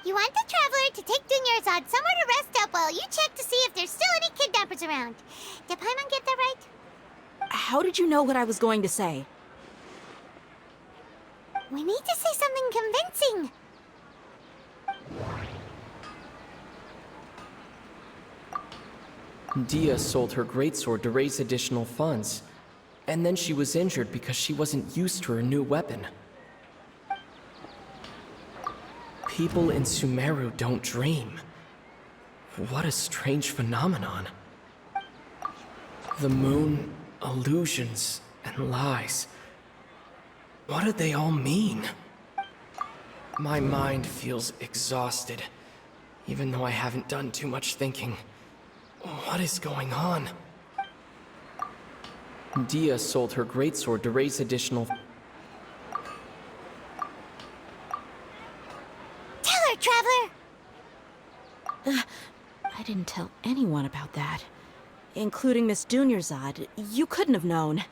You want the Traveler to take Dunyarzad somewhere to rest up while you check to see if there's still any kidnappers around. Did Paimon get that right? How did you know what I was going to say? We need to say something convincing. Dia sold her greatsword to raise additional funds. And then she was injured because she wasn't used to her new weapon. People in Sumeru don't dream. What a strange phenomenon. The moon, illusions, and lies. What do they all mean? My mind feels exhausted, even though I haven't done too much thinking. What is going on? Dia sold her greatsword to raise additional... Tell her, Traveler! I didn't tell anyone about that. Including Miss Dunyarzad. You couldn't have known.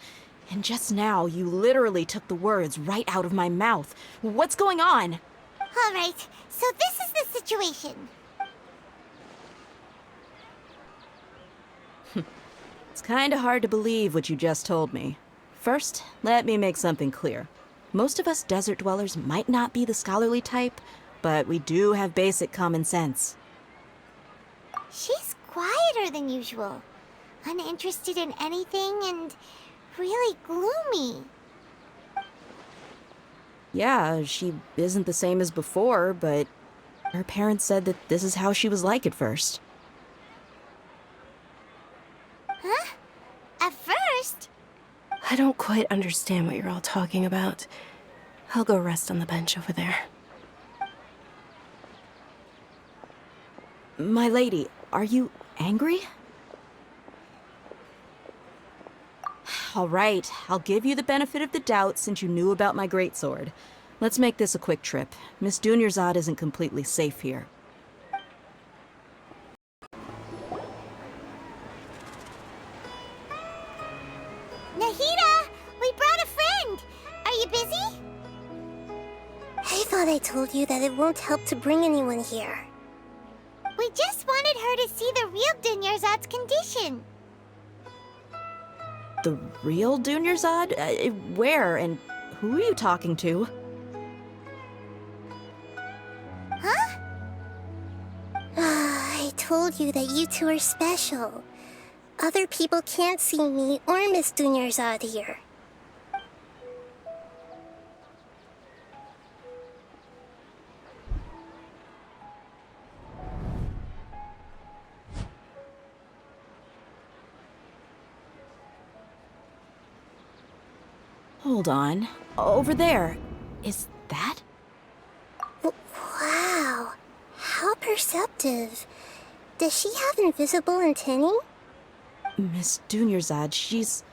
And just now, you literally took the words right out of my mouth. What's going on? All right, so this is the situation. It's kinda hard to believe what you just told me. First, let me make something clear. Most of us desert dwellers might not be the scholarly type, but we do have basic common sense. She's quieter than usual. Uninterested in anything and really gloomy. Yeah, she isn't the same as before, but her parents said that this is how she was like at first. Huh? At first? I don't quite understand what you're all talking about. I'll go rest on the bench over there. My lady, are you angry? All right, I'll give you the benefit of the doubt since you knew about my greatsword. Let's make this a quick trip. Miss Dunyarzad isn't completely safe here. Nahida! We brought a friend! Are you busy? I thought I told you that it won't help to bring anyone here. We just wanted her to see the real Dunyarzad's condition. The real Dunyarzad? Where and who are you talking to? Huh? I told you that you two are special. Other people can't see me or Miss Dunyarzad here. Hold on. Over there. Is that? perceptive. Does she have invisible antennae? Miss Dunyarzad, she's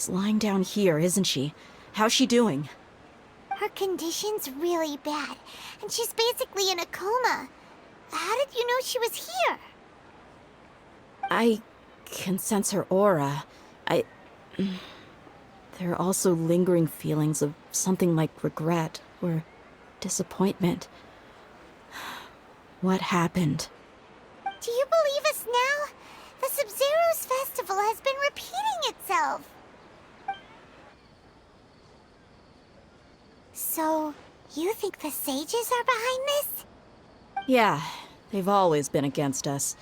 lying down here, isn't she? How's she doing? Her condition's really bad, and she's basically in a coma. How did you know she was here? I can sense her aura. There are also lingering feelings of something like regret or disappointment. What happened? Do you believe us now? The Sub-Zero's festival has been repeating itself. So, you think the sages are behind this? Yeah, they've always been against us.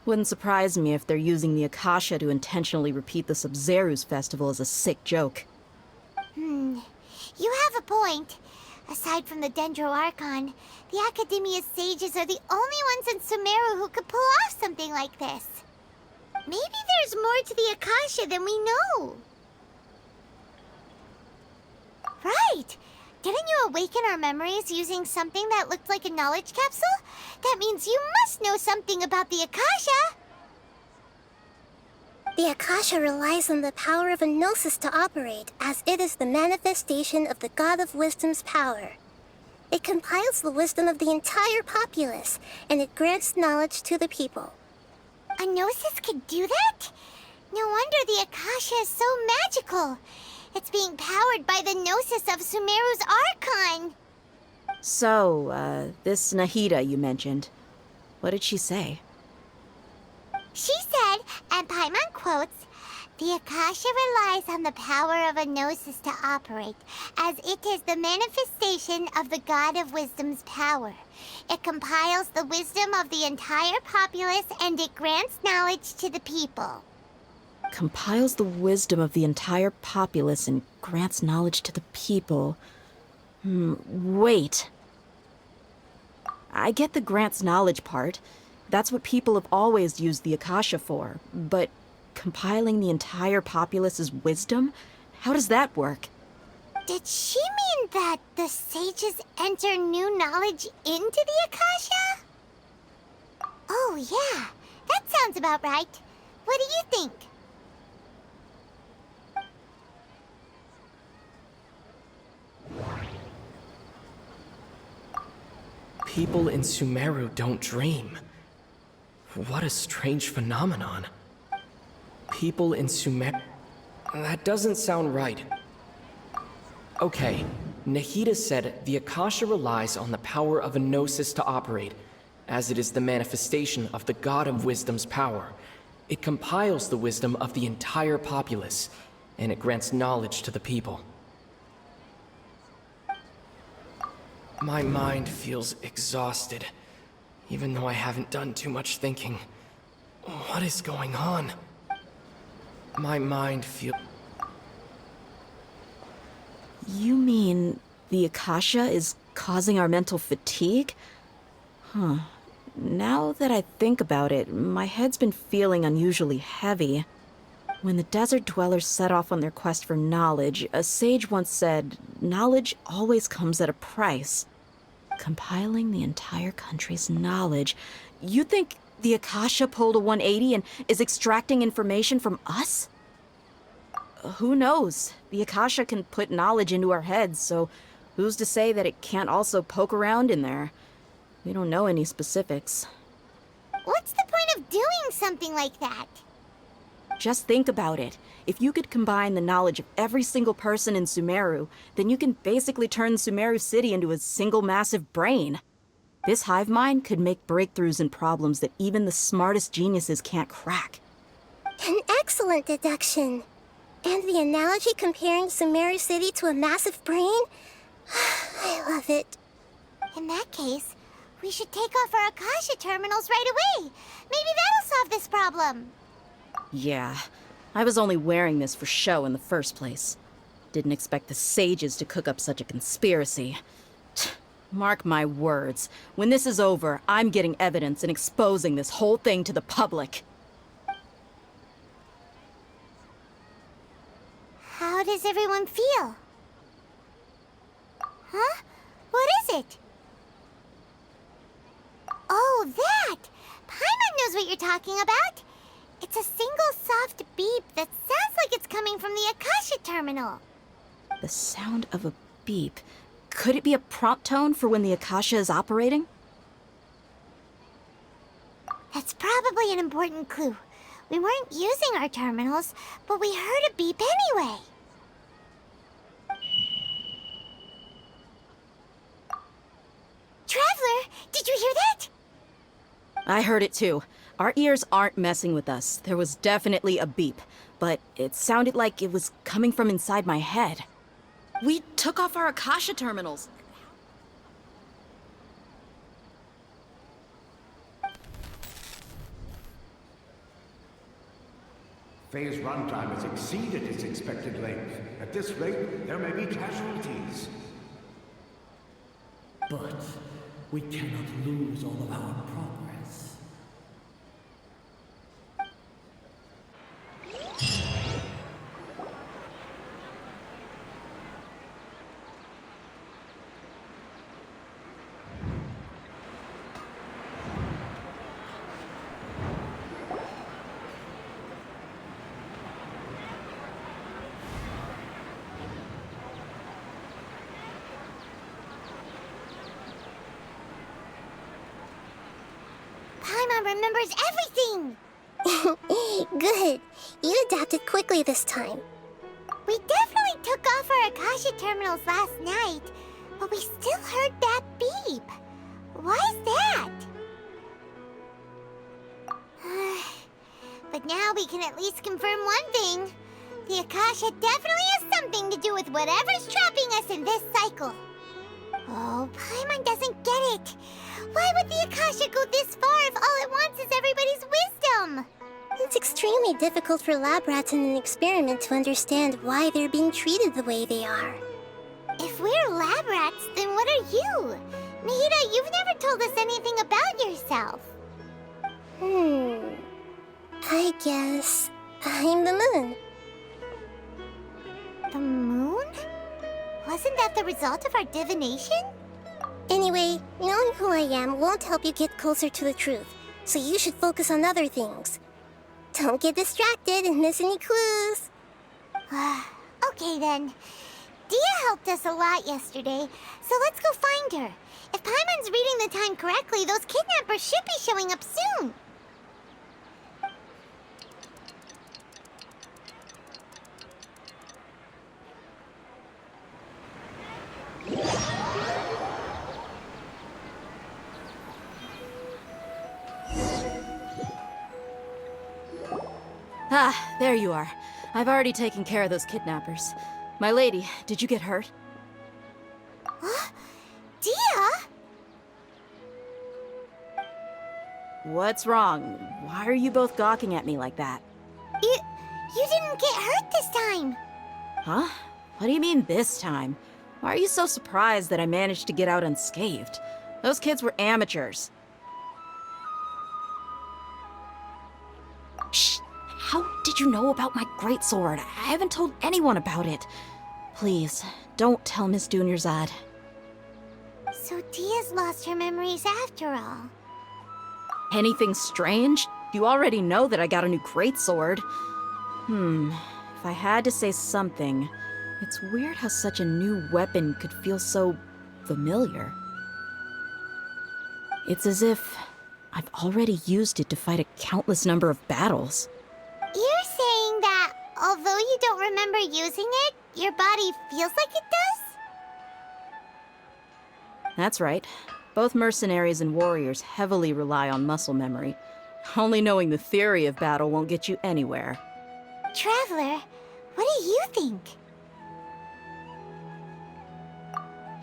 Wouldn't surprise me if they're using the Akasha to intentionally repeat the Sub-Zero's festival as a sick joke. You have a point. Aside from the Dendro Archon, the Academia's sages are the only ones in Sumeru who could pull off something like this. Maybe there's more to the Akasha than we know. Right! Didn't you awaken our memories using something that looked like a knowledge capsule? That means you must know something about the Akasha! The Akasha relies on the power of a gnosis to operate, as it is the manifestation of the God of Wisdom's power. It compiles the wisdom of the entire populace, and it grants knowledge to the people. A gnosis could do that? No wonder the Akasha is so magical. It's being powered by the gnosis of Sumeru's Archon. So, this Nahida you mentioned, what did she say? She said, and Paimon quotes, "The Akasha relies on the power of a gnosis to operate, as it is the manifestation of the God of Wisdom's power. It compiles the wisdom of the entire populace, and it grants knowledge to the people." Compiles the wisdom of the entire populace and grants knowledge to the people. Wait. I get the grants knowledge part. That's what people have always used the Akasha for. But compiling the entire populace's wisdom? How does that work? Did she mean that the sages enter new knowledge into the Akasha? Oh yeah, that sounds about right. What do you think? People in Sumeru don't dream. What a strange phenomenon. People in Sumeru... That doesn't sound right. Okay, Nahida said the Akasha relies on the power of a gnosis to operate, as it is the manifestation of the God of Wisdom's power. It compiles the wisdom of the entire populace, and it grants knowledge to the people. My mind feels exhausted, even though I haven't done too much thinking. What is going on? My mind feels... You mean the Akasha is causing our mental fatigue? Huh. Now that I think about it, my head's been feeling unusually heavy. When the desert dwellers set off on their quest for knowledge, a sage once said, "Knowledge always comes at a price." Compiling the entire country's knowledge. You think the Akasha pulled a 180 and is extracting information from us? Who knows? The Akasha can put knowledge into our heads, so who's to say that it can't also poke around in there? We don't know any specifics. What's the point of doing something like that? Just think about it. If you could combine the knowledge of every single person in Sumeru, then you can basically turn Sumeru City into a single massive brain. This hive mind could make breakthroughs in problems that even the smartest geniuses can't crack. An excellent deduction. And the analogy comparing Sumeru City to a massive brain? I love it. In that case, we should take off our Akasha terminals right away. Maybe that'll solve this problem. Yeah, I was only wearing this for show in the first place. Didn't expect the sages to cook up such a conspiracy. Mark my words, when this is over, I'm getting evidence and exposing this whole thing to the public. How does everyone feel? Huh? What is it? Oh, that! knows what you're talking about. It's a single soft beep that sounds like it's coming from the Akasha terminal. The sound of a beep. Could it be a prompt tone for when the Akasha is operating? That's probably an important clue. We weren't using our terminals, but we heard a beep anyway. Traveler, did you hear that? I heard it too. Our ears aren't messing with us. There was definitely a beep, but it sounded like it was coming from inside my head. We took off our Akasha terminals. Phase runtime has exceeded its expected length. At this rate, there may be casualties. But we cannot lose all of our progress. Paimon remembers everything! Good. You adapted quickly this time. We definitely took off our Akasha terminals last night, but we still heard that beep. Why is that? But now we can at least confirm one thing. The Akasha definitely has something to do with whatever's trapping us in this cycle. Oh, Paimon doesn't get it. Why would the Akasha go this far if all it wants is everybody's wisdom? It's extremely difficult for lab rats in an experiment to understand why they're being treated the way they are. If we're lab rats, then what are you? Nihida, you've never told us anything about yourself. I guess I'm the moon. The moon? Wasn't that the result of our divination? Anyway, knowing who I am won't help you get closer to the truth, so you should focus on other things. Don't get distracted and miss any clues. Okay then. Dia helped us a lot yesterday, so let's go find her. If Paimon's reading the time correctly, those kidnappers should be showing up soon. Ah, there you are. I've already taken care of those kidnappers. My lady, did you get hurt? Dia? What's wrong? Why are you both gawking at me like that? You didn't get hurt this time. Huh? What do you mean this time? Why are you so surprised that I managed to get out unscathed? Those kids were amateurs. Shh! How did you know about my greatsword? I haven't told anyone about it. Please, don't tell Miss Dunyarzad. So Dia's lost her memories after all. Anything strange? You already know that I got a new greatsword. If I had to say something, it's weird how such a new weapon could feel so familiar. It's as if I've already used it to fight a countless number of battles. You're saying that although you don't remember using it, your body feels like it does? That's right. Both mercenaries and warriors heavily rely on muscle memory. Only knowing the theory of battle won't get you anywhere. Traveler, what do you think?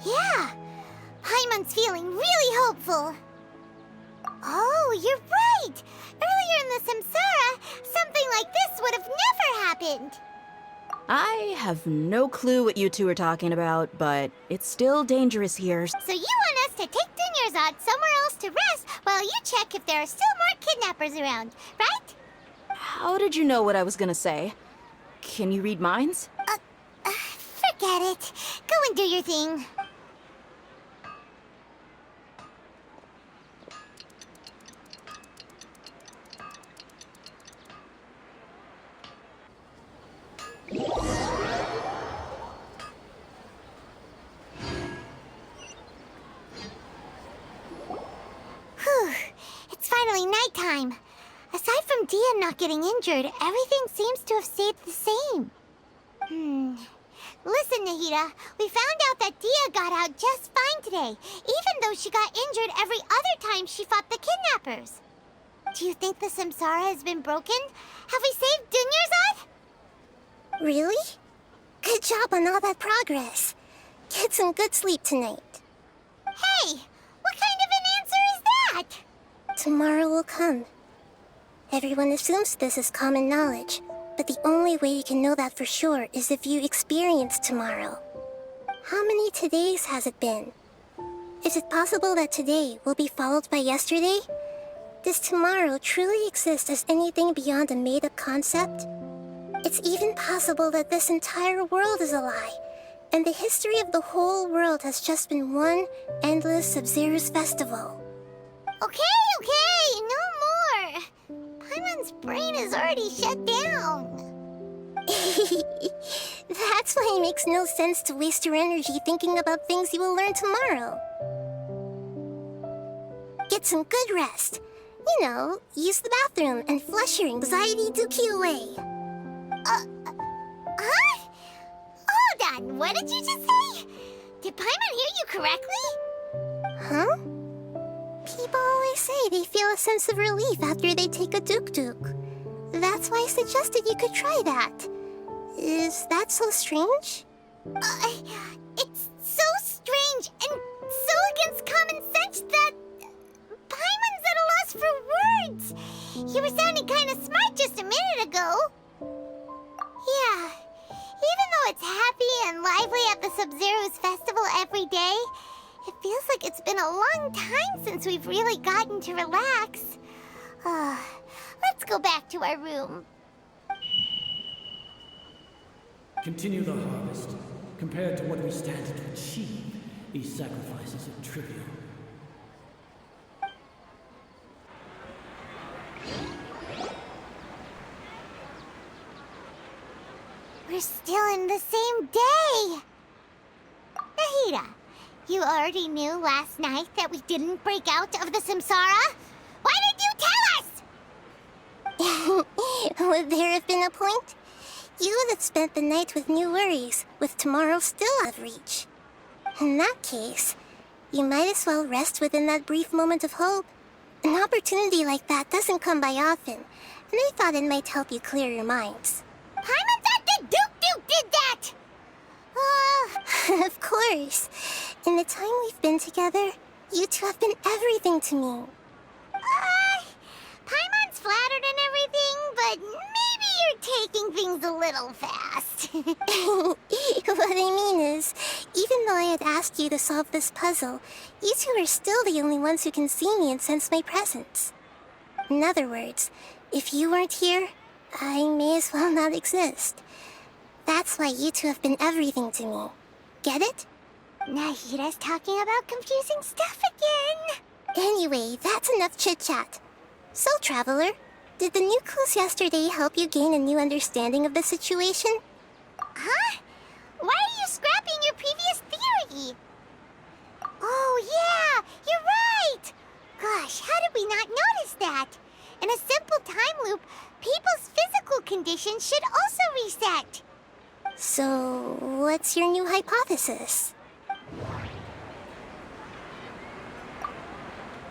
Yeah, Paimon's feeling really hopeful. Oh, you're right! Earlier in the Samsara, something like this would have never happened! I have no clue what you two are talking about, but it's still dangerous here. So you want us to take Dunyarzad somewhere else to rest while you check if there are still more kidnappers around, right? How did you know what I was gonna say? Can you read minds? Forget it. Go and do your thing. time. Aside from Dia not getting injured, everything seems to have stayed the same. Listen, Nahida, we found out that Dia got out just fine today, even though she got injured every other time she fought the kidnappers. Do you think the Samsara has been broken? Have we saved Dunyarzad? Really? Good job on all that progress. Get some good sleep tonight. Hey, what kind of an answer is that? Tomorrow will come. Everyone assumes this is common knowledge, but the only way you can know that for sure is if you experience tomorrow. How many todays has it been? Is it possible that today will be followed by yesterday? Does tomorrow truly exist as anything beyond a made-up concept? It's even possible that this entire world is a lie, and the history of the whole world has just been one endless Sub-Zero's festival. Okay, no more. Paimon's brain is already shut down. That's why it makes no sense to waste your energy thinking about things you will learn tomorrow. Get some good rest. You know, use the bathroom and flush your anxiety dookie away. Huh? Hold on, what did you just say? Did Paimon hear you correctly? Huh? People always say they feel a sense of relief after they take a duk-duk. That's why I suggested you could try that. Is that so strange? It's so strange and so against common sense that Paimon's at a loss for words. You were sounding kind of smart just a minute ago. Yeah, even though it's happy and lively at the Sub-Zero's festival every day, it feels like it's been a long time since we've really gotten to relax. Let's go back to our room. Continue the harvest. Compared to what we stand to achieve, these sacrifices are trivial. We're still in the same day! Nahida, you already knew last night that we didn't break out of the Samsara? Why did you tell us? Would there have been a point? You would have spent the night with new worries, with tomorrow still out of reach. In that case, you might as well rest within that brief moment of hope. An opportunity like that doesn't come by often, and I thought it might help you clear your minds. Paimon thought that Duke did that! Of course. In the time we've been together, you two have been everything to me. Paimon's flattered and everything, but maybe you're taking things a little fast. What I mean is, even though I had asked you to solve this puzzle, you two are still the only ones who can see me and sense my presence. In other words, if you weren't here, I may as well not exist. That's why you two have been everything to me. Get it? Nahida's talking about confusing stuff again. Anyway, that's enough chit-chat. So, Traveler, did the new clues yesterday help you gain a new understanding of the situation? Huh? Why are you scrapping your previous theory? Oh yeah, you're right! Gosh, how did we not notice that? In a simple time loop, people's physical conditions should also reset. So, what's your new hypothesis?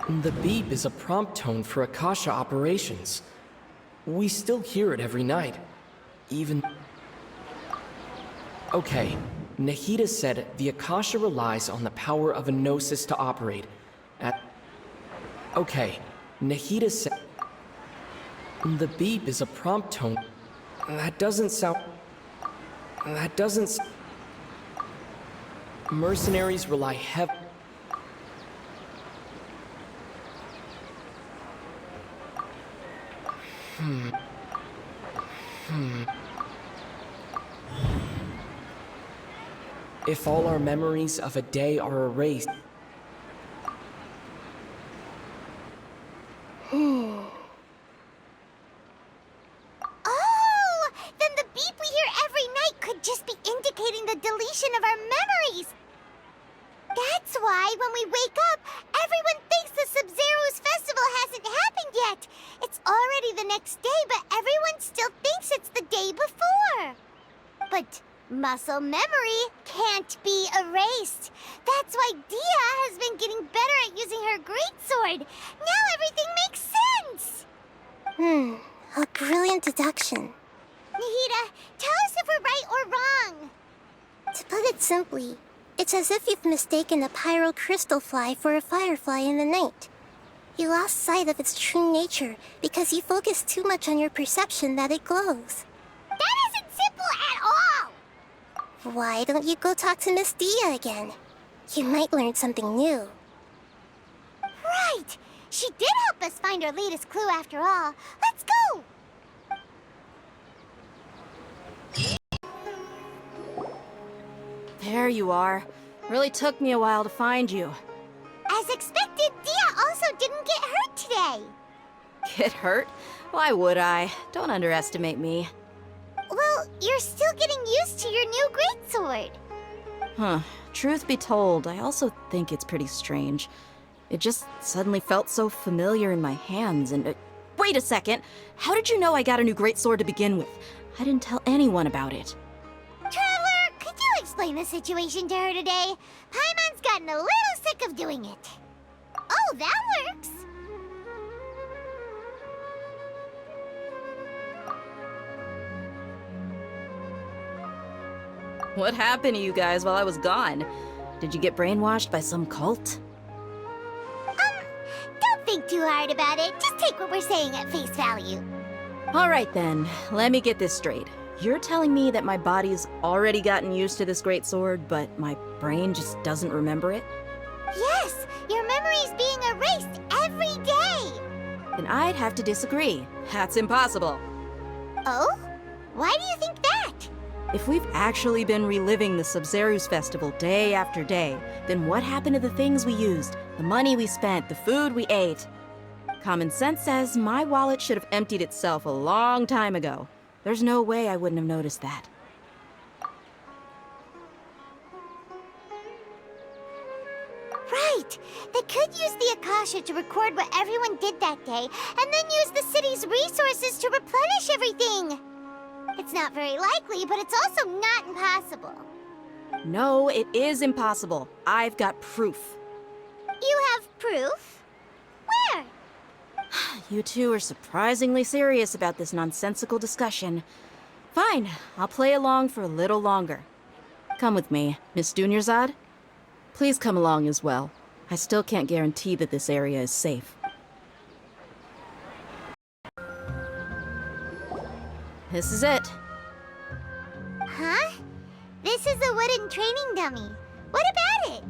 The beep is a prompt tone for Akasha operations. We still hear it every night. Even... Okay, Nahida said the Akasha relies on the power of a gnosis to operate. Okay, Nahida said... The beep is a prompt tone... That doesn't sound... Mercenaries rely heavily... If all our memories of a day are erased... Oh! Then the beep we hear every night could just be indicating the deletion of our memories! That's why when we wake up, everyone thinks the Sub-Zero's festival hasn't happened that. It's already the next day, but everyone still thinks it's the day before. But muscle memory can't be erased. That's why Dia has been getting better at using her greatsword. Now everything makes sense! A brilliant deduction. Nahida, tell us if we're right or wrong. To put it simply, it's as if you've mistaken a pyro crystal fly for a firefly in the night. You lost sight of its true nature because you focused too much on your perception that it glows. That isn't simple at all! Why don't you go talk to Miss Dia again? You might learn something new. Right! She did help us find our latest clue after all. Let's go! There you are. Really took me a while to find you. As expected, Dia also didn't get hurt today. Get hurt? Why would I? Don't underestimate me. Well, you're still getting used to your new greatsword. Huh. Truth be told, I also think it's pretty strange. It just suddenly felt so familiar in my hands and... wait a second! How did you know I got a new greatsword to begin with? I didn't tell anyone about it. Traveler, could you explain the situation to her today? Paimon's gotten a little sick of doing it. Oh, that works! What happened to you guys while I was gone? Did you get brainwashed by some cult? Don't think too hard about it. Just take what we're saying at face value. Alright then, let me get this straight. You're telling me that my body's already gotten used to this greatsword, but my brain just doesn't remember it? Yes, your memory's being erased every day. Then I'd have to disagree. That's impossible. Oh? Why do you think that? If we've actually been reliving the Sub-Zeru's festival day after day, then what happened to the things we used, the money we spent, the food we ate? Common sense says my wallet should have emptied itself a long time ago. There's no way I wouldn't have noticed that. Right! They could use the Akasha to record what everyone did that day, and then use the city's resources to replenish everything! It's not very likely, but it's also not impossible. No, it is impossible. I've got proof. You have proof? Where? You two are surprisingly serious about this nonsensical discussion. Fine, I'll play along for a little longer. Come with me, Miss Dunyarzad. Please come along as well. I still can't guarantee that this area is safe. This is it. Huh? This is a wooden training dummy. What about it?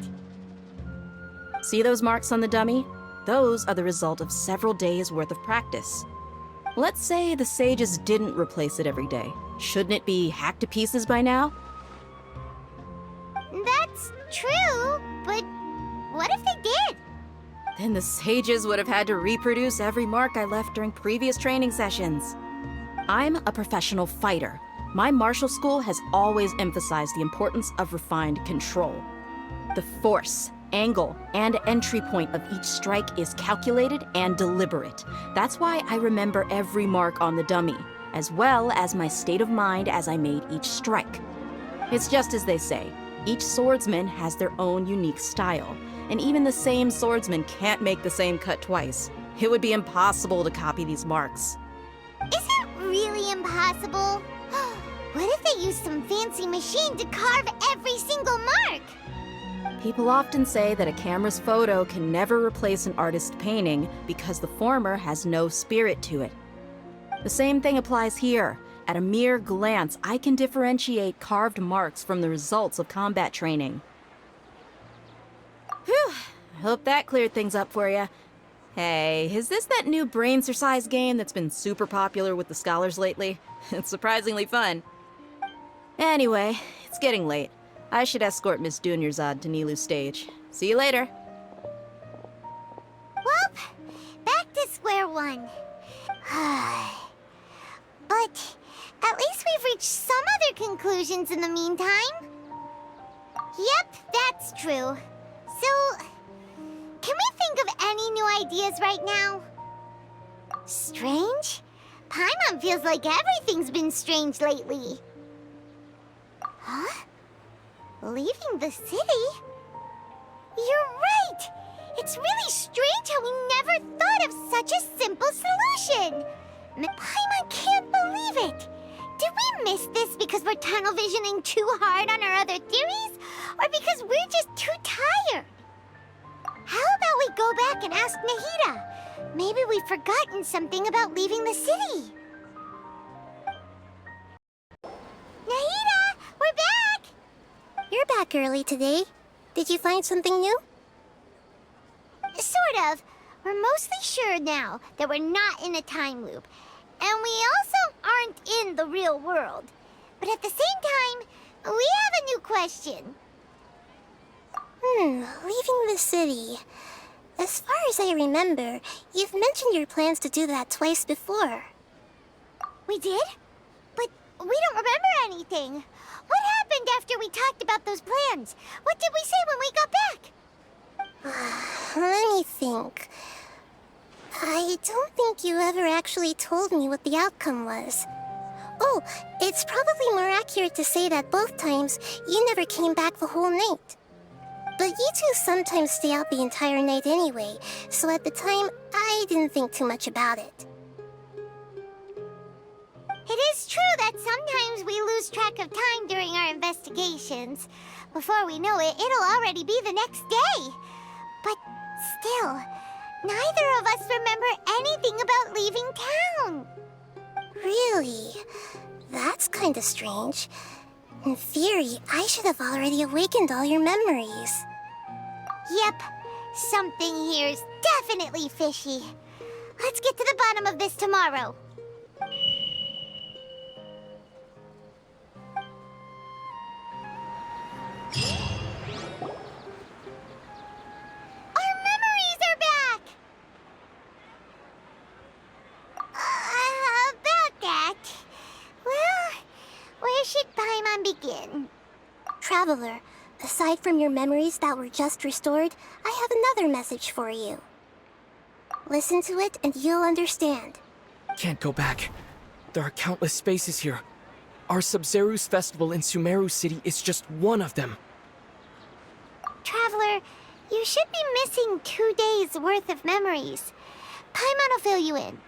See those marks on the dummy? Those are the result of several days' worth of practice. Let's say the sages didn't replace it every day. Shouldn't it be hacked to pieces by now? That's true, but what if they did? Then the sages would have had to reproduce every mark I left during previous training sessions. I'm a professional fighter. My martial school has always emphasized the importance of refined control. The force, angle, and entry point of each strike is calculated and deliberate. That's why I remember every mark on the dummy, as well as my state of mind as I made each strike. It's just as they say, each swordsman has their own unique style, and even the same swordsman can't make the same cut twice. It would be impossible to copy these marks. Is it really impossible? What if they used some fancy machine to carve every single mark? People often say that a camera's photo can never replace an artist's painting because the former has no spirit to it. The same thing applies here. At a mere glance, I can differentiate carved marks from the results of combat training. Whew, I hope that cleared things up for you. Hey, is this that new brain-exercise game that's been super popular with the scholars lately? It's surprisingly fun. Anyway, it's getting late. I should escort Miss Dunyarzad to Nilu's stage. See you later. Well, back to square one. But at least we've reached some other conclusions in the meantime. Yep, that's true. So, can we think of any new ideas right now? Strange? Paimon feels like everything's been strange lately. Huh? Leaving the city? You're right! It's really strange how we never thought of such a simple solution! Paimon can't believe it! Did we miss this because we're tunnel visioning too hard on our other theories? Or because we're just too tired? How about we go back and ask Nahida? Maybe we've forgotten something about leaving the city. Nahida, we're back! You're back early today. Did you find something new? Sort of. We're mostly sure now that we're not in a time loop. And we also aren't in the real world. But at the same time, we have a new question. Leaving the city. As far as I remember, you've mentioned your plans to do that twice before. We did? But we don't remember anything. What happened after we talked about those plans? What did we say when we got back? Let me think. I don't think you ever actually told me what the outcome was. Oh, it's probably more accurate to say that both times you never came back the whole night. But you two sometimes stay out the entire night anyway, so at the time, I didn't think too much about it. It is true that sometimes we lose track of time during our investigations. Before we know it, it'll already be the next day. But still, neither of us remember anything about leaving town. Really? That's kinda strange. In theory, I should have already awakened all your memories. Yep, something here's definitely fishy. Let's get to the bottom of this tomorrow. Our memories are back! About that... Well, where should Paimon begin? Traveler, aside from your memories that were just restored, I have another message for you. Listen to it and you'll understand. Can't go back. There are countless spaces here. Our Sub-Zeru's festival in Sumeru City is just one of them. Traveler, you should be missing 2 days' worth of memories. Paimon will fill you in.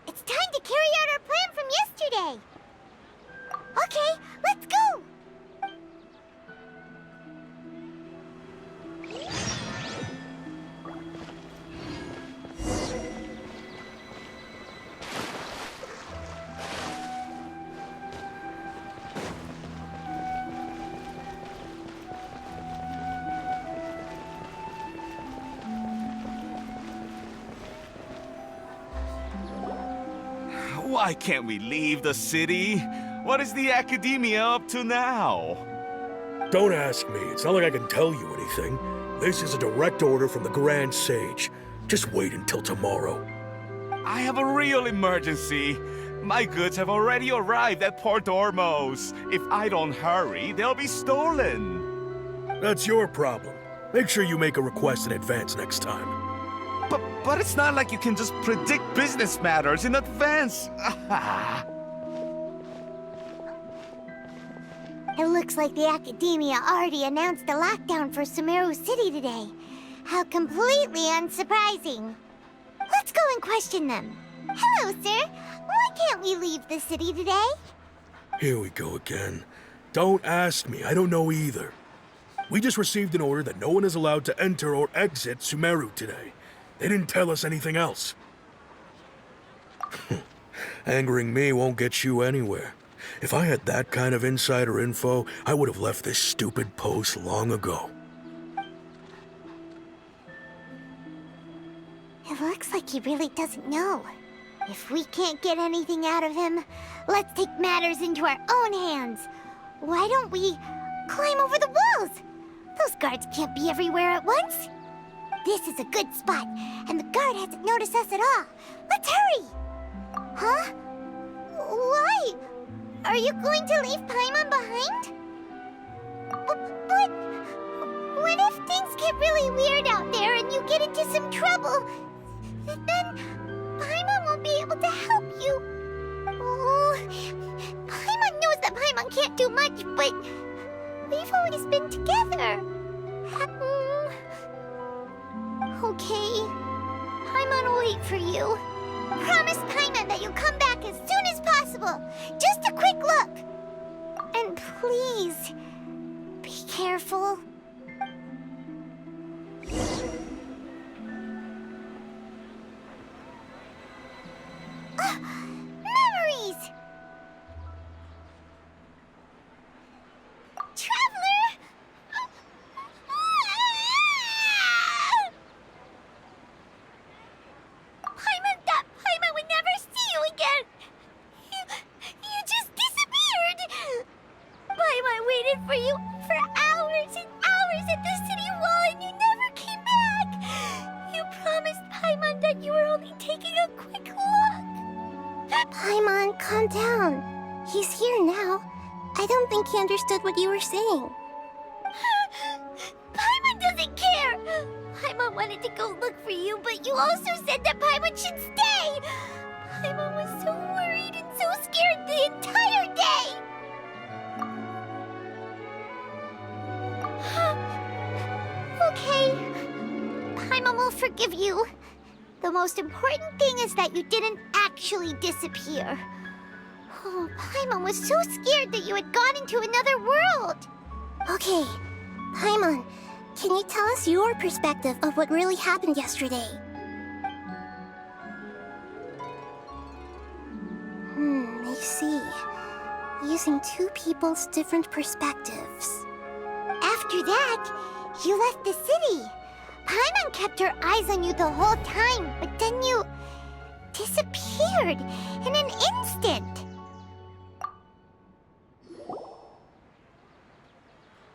It's time to carry out our plan from yesterday. Okay, let's go! Why can't we leave the city? What is the academia up to now? Don't ask me. It's not like I can tell you anything. This is a direct order from the Grand Sage. Just wait until tomorrow. I have a real emergency. My goods have already arrived at Port Ormos. If I don't hurry, they'll be stolen. That's your problem. Make sure you make a request in advance next time. But it's not like you can just predict business matters in advance. It looks like the Academia already announced a lockdown for Sumeru City today. How completely unsurprising. Let's go and question them. Hello, sir. Why can't we leave the city today? Here we go again. Don't ask me. I don't know either. We just received an order that no one is allowed to enter or exit Sumeru today. They didn't tell us anything else. Angering me won't get you anywhere. If I had that kind of insider info, I would have left this stupid post long ago. It looks like he really doesn't know. If we can't get anything out of him, let's take matters into our own hands. Why don't we climb over the walls? Those guards can't be everywhere at once. This is a good spot, and the guard hasn't noticed us at all. Let's hurry! Huh? Why? Are you going to leave Paimon behind? But what if things get really weird out there and you trouble, then Paimon won't be able to help you. Oh, Paimon knows that Paimon can't do much, but we've always been together. Okay, Paimon will wait for you. Promise Paimon that you'll come back as soon as possible. Just a quick look. And please, be careful. Memories! Traveler! Paimon thought Paimon would never see you again. You just disappeared. Paimon waited for you for hours and hours at the city wall and you never came back. You promised Paimon that you were only taking a quick look. Paimon, calm down. He's here now. I don't think he understood what you were saying. Paimon doesn't care. Paimon wanted to go look for you, but you also said that Paimon should stay. Paimon was so worried and so scared the entire day. Okay. Paimon will forgive you. The most important thing is that you didn't actually disappear. Oh, Paimon was so scared that you had gone into another world. Okay, Paimon, can you tell us your perspective of what really happened yesterday? I see. Using two people's different perspectives. After that, you left the city. Paimon kept her eyes on you the whole time, but then you disappeared in an instant.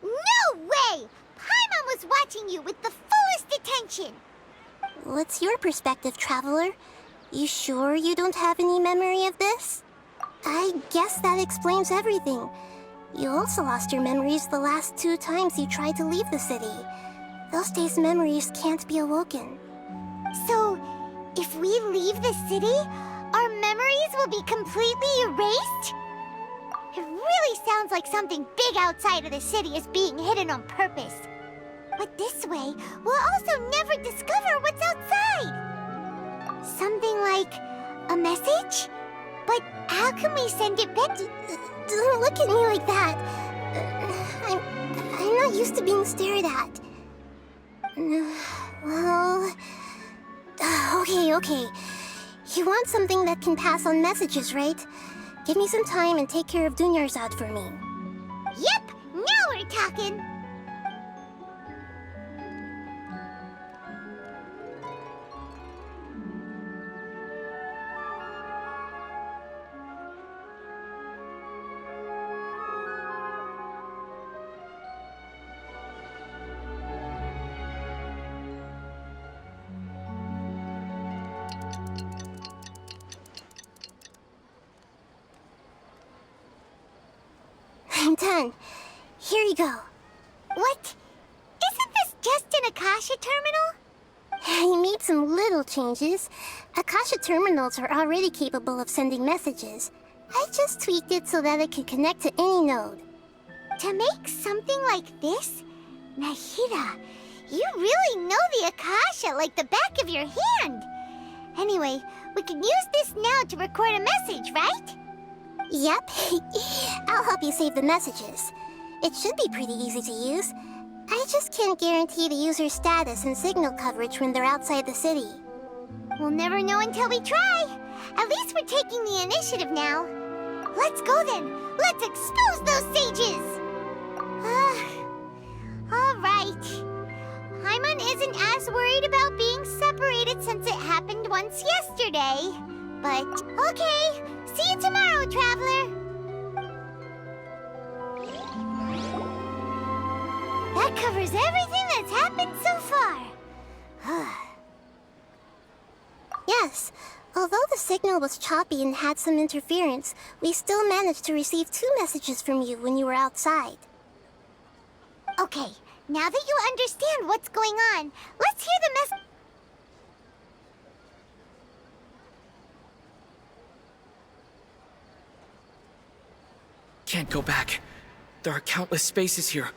No way! Paimon was watching you with the fullest attention. What's your perspective, Traveler? You sure you don't have any memory of this? I guess that explains everything. You also lost your memories the last 2 times you tried to leave the city. Those days' memories can't be awoken. So, if we leave the city, our memories will be completely erased? It really sounds like something big outside of the city is being hidden on purpose. But this way, we'll also never discover what's outside. Something like a message? But how can we send it back? Don't look at me like that. I'm not used to being stared at. Well... Okay. You want something that can pass on messages, right? Give me some time and take care of Dunyarzad for me. Yep! Now we're talking! I'm done. Here you go. What? Isn't this just an Akasha terminal? I made some little changes. Akasha terminals are already capable of sending messages. I just tweaked it so that it can connect to any node. To make something like this? Nahida, you really know the Akasha like the back of your hand. Anyway, we can use this now to record a message, right? Yep. I'll help you save the messages. It should be pretty easy to use. I just can't guarantee the user's status and signal coverage when they're outside the city. We'll never know until we try. At least we're taking the initiative now. Let's go then. Let's expose those sages. All right. Paimon isn't as worried about being separated since it happened once yesterday. But, okay. See you tomorrow, Traveler. That covers everything that's happened so far. Yes. Although the signal was choppy and had some interference, we still managed to receive 2 messages from you when you were outside. Okay, now that you understand what's going on, let's hear the Can't go back. There are countless spaces here.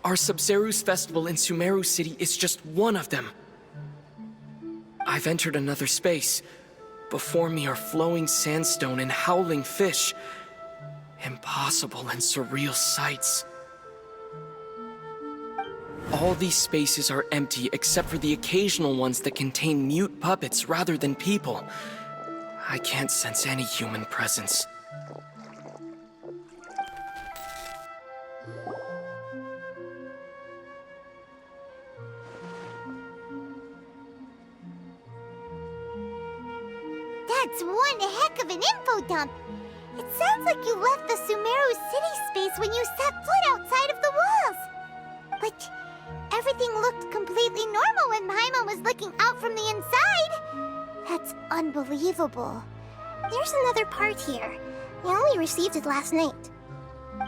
Our Sub-Zeru's festival in Sumeru City is just one of them. I've entered another space. Before me are flowing sandstone and howling fish. Impossible and surreal sights. All these spaces are empty except for the occasional ones that contain mute puppets rather than people. I can't sense any human presence. That's one heck of an info dump. It sounds like you left the Sumeru City space when you set foot outside of the walls. But everything looked completely normal when Paimon was looking out from the inside. That's unbelievable. There's another part here. We only received it last night.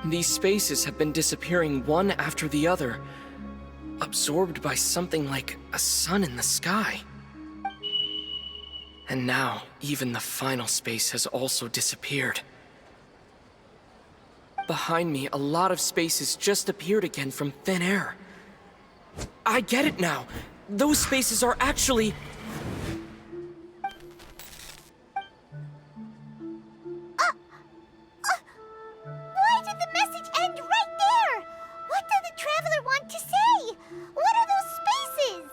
These spaces have been disappearing one after the other, absorbed by something like a sun in the sky. And now, even the final space has also disappeared. Behind me, a lot of spaces just appeared again from thin air. I get it now! Those spaces are actually... Why did the message end right there? What did the Traveler want to say? What are those spaces?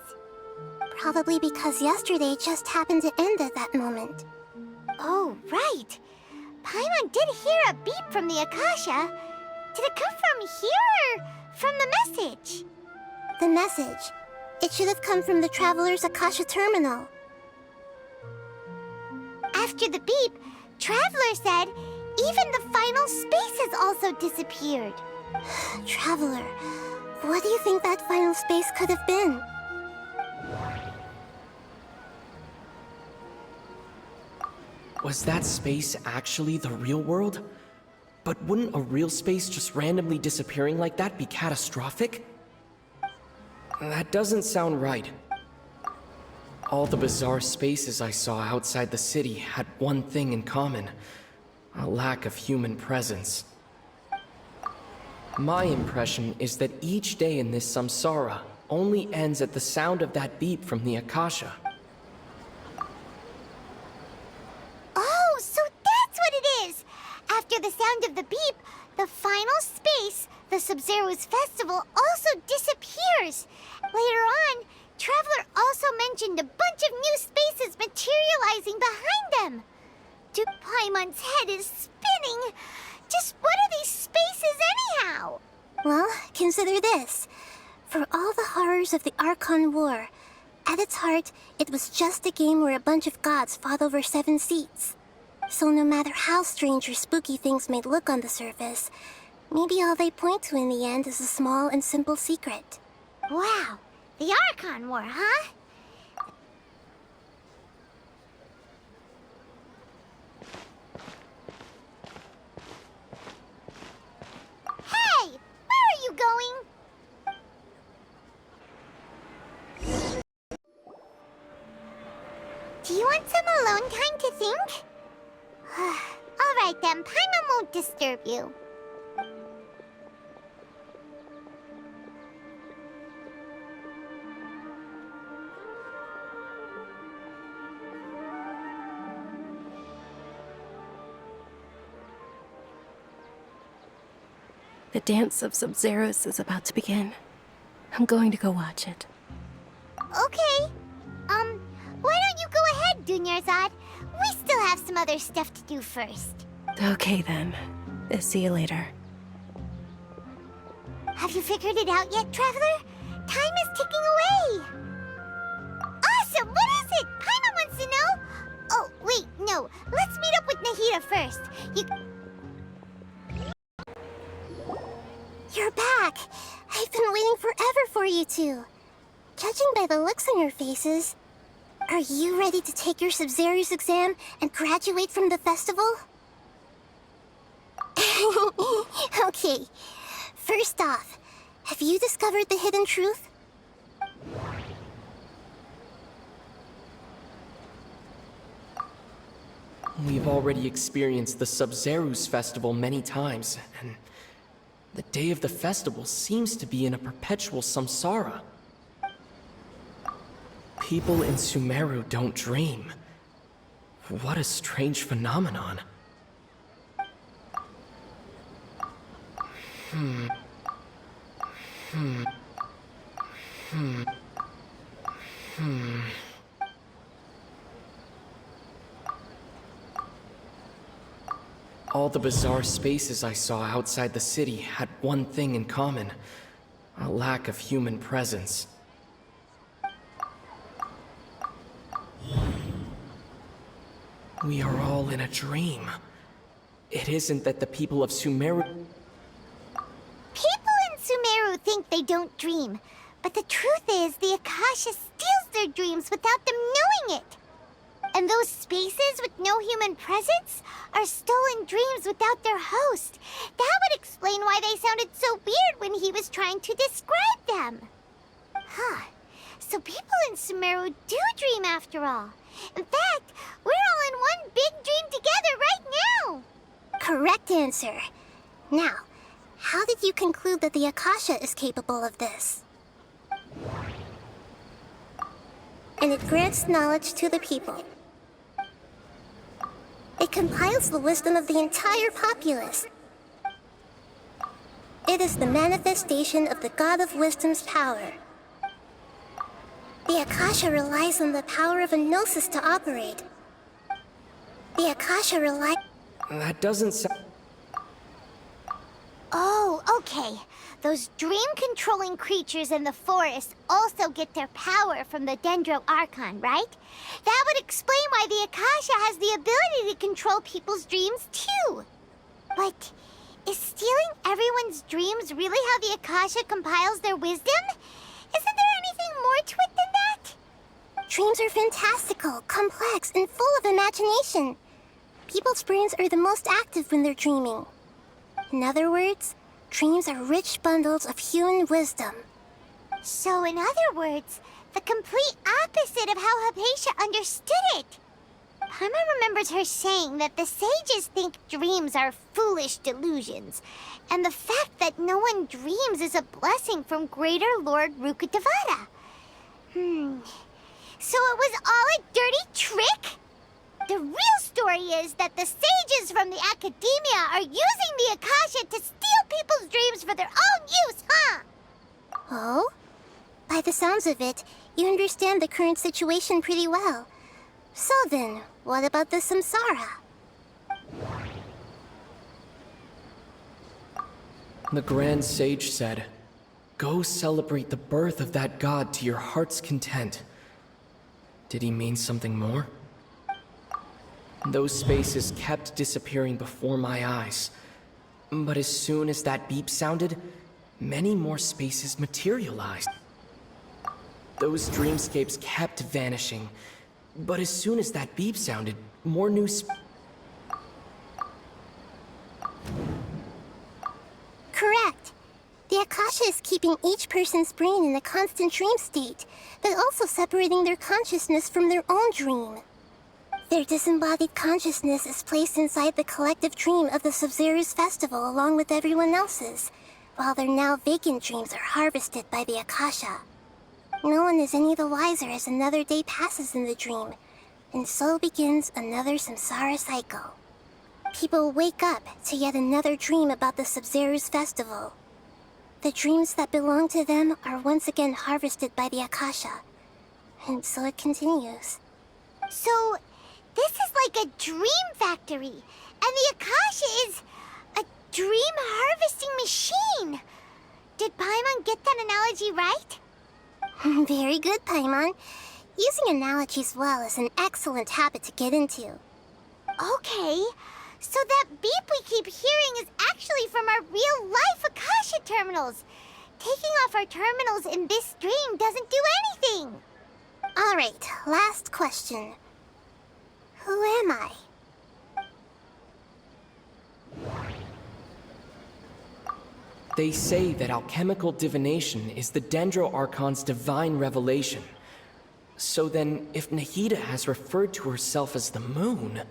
Probably because yesterday just happened to end at that moment. Oh, right. Paimon did hear a beep from the Akasha. Did it come from here or from the message? The message. It should have come from the Traveler's Akasha terminal. After the beep, Traveler said even the final space has also disappeared. Traveler, what do you think that final space could have been? Was that space actually the real world? But wouldn't a real space just randomly disappearing like that be catastrophic? That doesn't sound right. All the bizarre spaces I saw outside the city had one thing in common: a lack of human presence. My impression is that each day in this samsara only ends at the sound of that beep from the Akasha. Oh, so that's what it is! After the sound of the beep, the final space, the Sub-Zeru's festival, also disappears. Later on, Traveler also mentioned a bunch of new spaces materializing behind them. Duke Paimon's head is spinning. Just what are these spaces anyhow? Well, consider this. For all the horrors of the Archon War, at its heart, it was just a game where a bunch of gods fought over 7 seats. So no matter how strange or spooky things may look on the surface, maybe all they point to in the end is a small and simple secret. Wow, the Archon War, huh? Hey, where are you going? Do you want some alone time to think? Alright then, Paimon won't disturb you. The dance of Sub-Zeros is about to begin. I'm going to go watch it. Okay. Why don't you go ahead, Dunyarzad? We still have some other stuff to do first. Okay then. See you later. Have you figured it out yet, Traveler? Time is ticking away. Awesome! What is it? Paimon wants to know. Oh, wait, no. Let's meet up with Nahida first. You're back! I've been waiting forever for you two. Judging by the looks on your faces, are you ready to take your Sub-Zeru's exam and graduate from the festival? Okay. First off, have you discovered the hidden truth? We've already experienced the Sub-Zerus festival many times, and the day of the festival seems to be in a perpetual samsara. People in Sumeru don't dream. What a strange phenomenon. All the bizarre spaces I saw outside the city had one thing in common: a lack of human presence. We are all in a dream. It isn't that the people of Sumeru... People in Sumeru think they don't dream, but the truth is the Akasha steals their dreams without them knowing it. And those spaces with no human presence are stolen dreams without their host. That would explain why they sounded so weird when he was trying to describe them. Huh. So people in Sumeru do dream after all. In fact, we're all in one big dream together right now. Correct answer. Now, how did you conclude that the Akasha is capable of this? And it grants knowledge to the people. It compiles the wisdom of the entire populace. It is the manifestation of the God of Wisdom's power. The Akasha relies on the power of a gnosis to operate. The Akasha relies... That doesn't sound... Oh, okay. Those dream-controlling creatures in the forest also get their power from the Dendro Archon, right? That would explain why the Akasha has the ability to control people's dreams, too. But is stealing everyone's dreams really how the Akasha compiles their wisdom? Isn't there anything more to it than that? Dreams are fantastical, complex, and full of imagination. People's brains are the most active when they're dreaming. In other words, dreams are rich bundles of human wisdom. So in other words, the complete opposite of how Hypatia understood it. Paimon remembers her saying that the sages think dreams are foolish delusions, and the fact that no one dreams is a blessing from Greater Lord Rukkhadevata. So it was all a dirty trick? The real story is that the sages from the Academia are using the Akasha to steal people's dreams for their own use, huh? Oh? By the sounds of it, you understand the current situation pretty well. So then, what about the samsara? The Grand Sage said, "Go celebrate the birth of that god to your heart's content." Did he mean something more? Those spaces kept disappearing before my eyes. But as soon as that beep sounded, many more spaces materialized. Those dreamscapes kept vanishing. But as soon as that beep sounded, more new Correct. The Akasha is keeping each person's brain in a constant dream state, but also separating their consciousness from their own dream. Their disembodied consciousness is placed inside the collective dream of the Sub-Zerus festival along with everyone else's, while their now vacant dreams are harvested by the Akasha. No one is any the wiser as another day passes in the dream, and so begins another samsara cycle. People wake up to yet another dream about the Sub-Zerus festival. The dreams that belong to them are once again harvested by the Akasha, and so it continues. So, this is like a dream factory, and the Akasha is a dream harvesting machine. Did Paimon get that analogy right? Very good, Paimon. Using analogies well is an excellent habit to get into. Okay, so that beep we keep hearing is actually from our real-life Akasha terminals. Taking off our terminals in this dream doesn't do anything. Alright, last question. Who am I? They say that alchemical divination is the Dendro Archon's divine revelation. So then, if Nahida has referred to herself as the moon...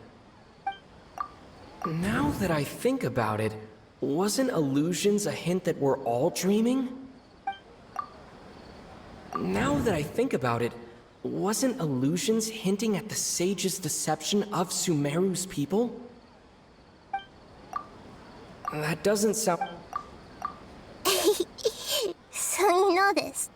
Now that I think about it, wasn't illusions a hint that we're all dreaming? Now that I think about it, wasn't illusions hinting at the sage's deception of Sumeru's people? That doesn't sound... So you noticed.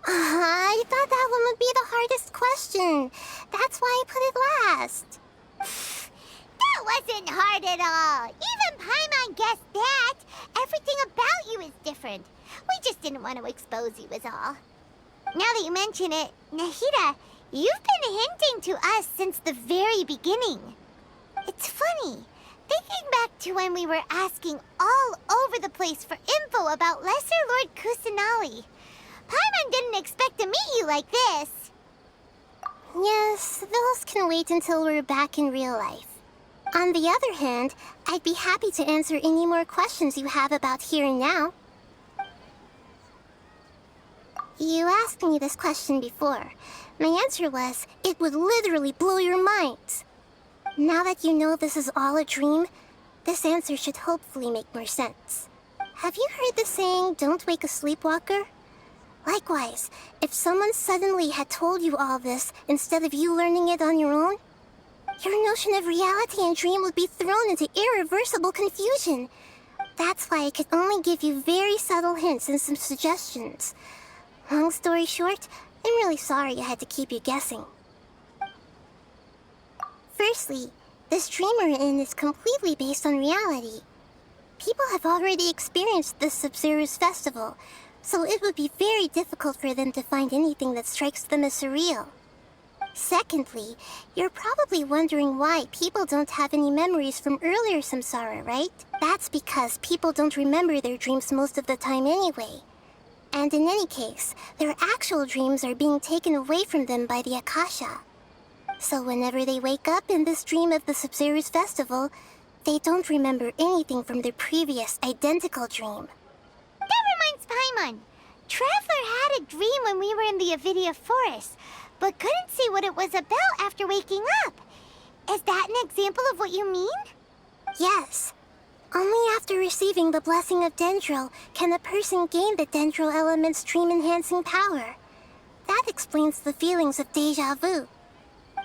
I thought that one would be the hardest question. That's why I put it last. That wasn't hard at all. Even Paimon guessed that. Everything about you is different. We just didn't want to expose you is all. Now that you mention it, Nahida, you've been hinting to us since the very beginning. It's funny, thinking back to when we were asking all over the place for info about Lesser Lord Kusanali. Paimon didn't expect to meet you like this. Yes, those can wait until we're back in real life. On the other hand, I'd be happy to answer any more questions you have about here and now. You asked me this question before. My answer was, it would literally blow your minds. Now that you know this is all a dream, this answer should hopefully make more sense. Have you heard the saying, don't wake a sleepwalker? Likewise, if someone suddenly had told you all this instead of you learning it on your own, your notion of reality and dream would be thrown into irreversible confusion. That's why I could only give you very subtle hints and some suggestions. Long story short, I'm really sorry I had to keep you guessing. Firstly, this dream we're in is completely based on reality. People have already experienced this Sub-Zero's festival, so it would be very difficult for them to find anything that strikes them as surreal. Secondly, you're probably wondering why people don't have any memories from earlier samsara, right? That's because people don't remember their dreams most of the time anyway. And in any case, their actual dreams are being taken away from them by the Akasha. So whenever they wake up in this dream of the Sub-Zero's festival, they don't remember anything from their previous identical dream. That reminds Paimon. Traveler had a dream when we were in the Avidia Forest, but couldn't see what it was about after waking up. Is that an example of what you mean? Yes. Only after receiving the blessing of Dendro can a person gain the Dendro element's dream-enhancing power. That explains the feelings of déjà vu.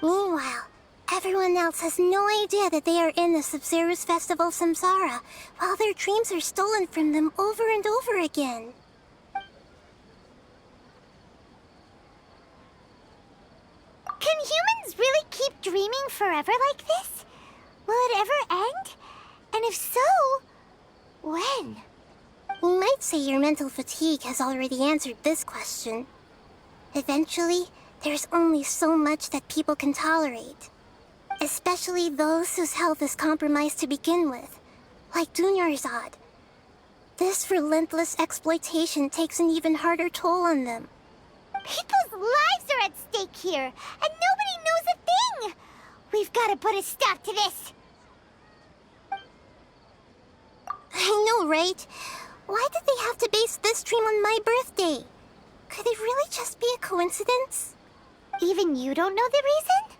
Meanwhile, everyone else has no idea that they are in the Sub-Zero's festival samsara, while their dreams are stolen from them over and over again. Can humans really keep dreaming forever like this? Will it ever end? And if so, when? You might say your mental fatigue has already answered this question. Eventually, there's only so much that people can tolerate. Especially those whose health is compromised to begin with, like Dunyarzad. This relentless exploitation takes an even harder toll on them. People's lives are at stake here, and nobody knows a thing! We've got to put a stop to this! I know, right? Why did they have to base this dream on my birthday? Could it really just be a coincidence? Even you don't know the reason?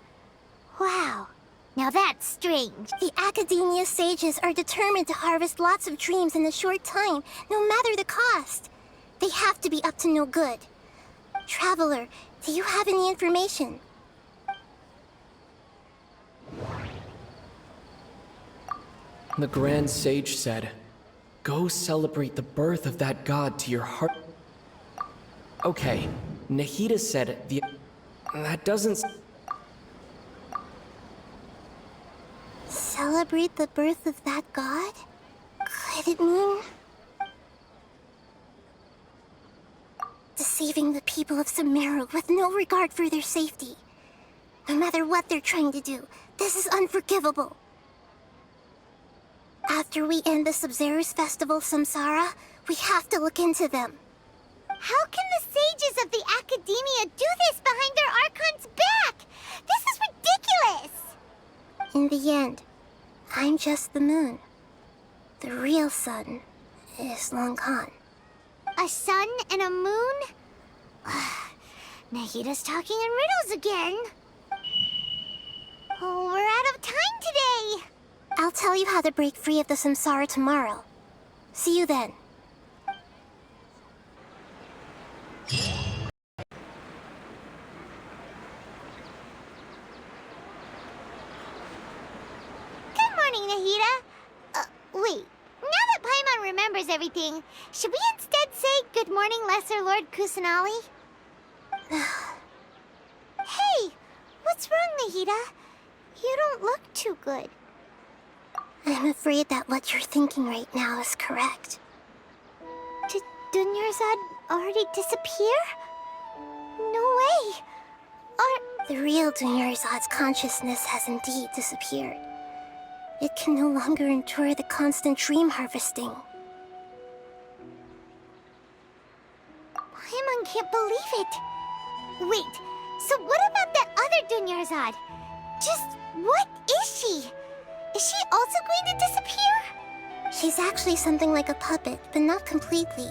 Wow. Now that's strange. The Academia sages are determined to harvest lots of dreams in a short time, no matter the cost. They have to be up to no good. Traveler, do you have any information? The Grand Sage said, "Go celebrate the birth of that god to your heart." Okay, Nahida said that doesn't... Celebrate the birth of that god? Could it mean... deceiving the people of Sumeru with no regard for their safety? No matter what they're trying to do, this is unforgivable. After we end the Sub-Zero's festival samsara, we have to look into them. How can the sages of the Academia do this behind their Archon's back? This is ridiculous! In the end, I'm just the moon. The real sun is long gone. A sun and a moon? Nahida's talking in riddles again. Oh, we're out of time today. I'll tell you how to break free of the samsara tomorrow. See you then. Good morning, Nahida. Wait. Now that Paimon remembers everything, should we instead say good morning, Lesser Lord Kusanali? Hey! What's wrong, Nahida? You don't look too good. I'm afraid that what you're thinking right now is correct. Did Dunyarzad already disappear? No way! The real Dunyarzad's consciousness has indeed disappeared. It can no longer endure the constant dream harvesting. Paimon can't believe it! Wait, so what about that other Dunyarzad? Just what is she? Is she also going to disappear? She's actually something like a puppet, but not completely.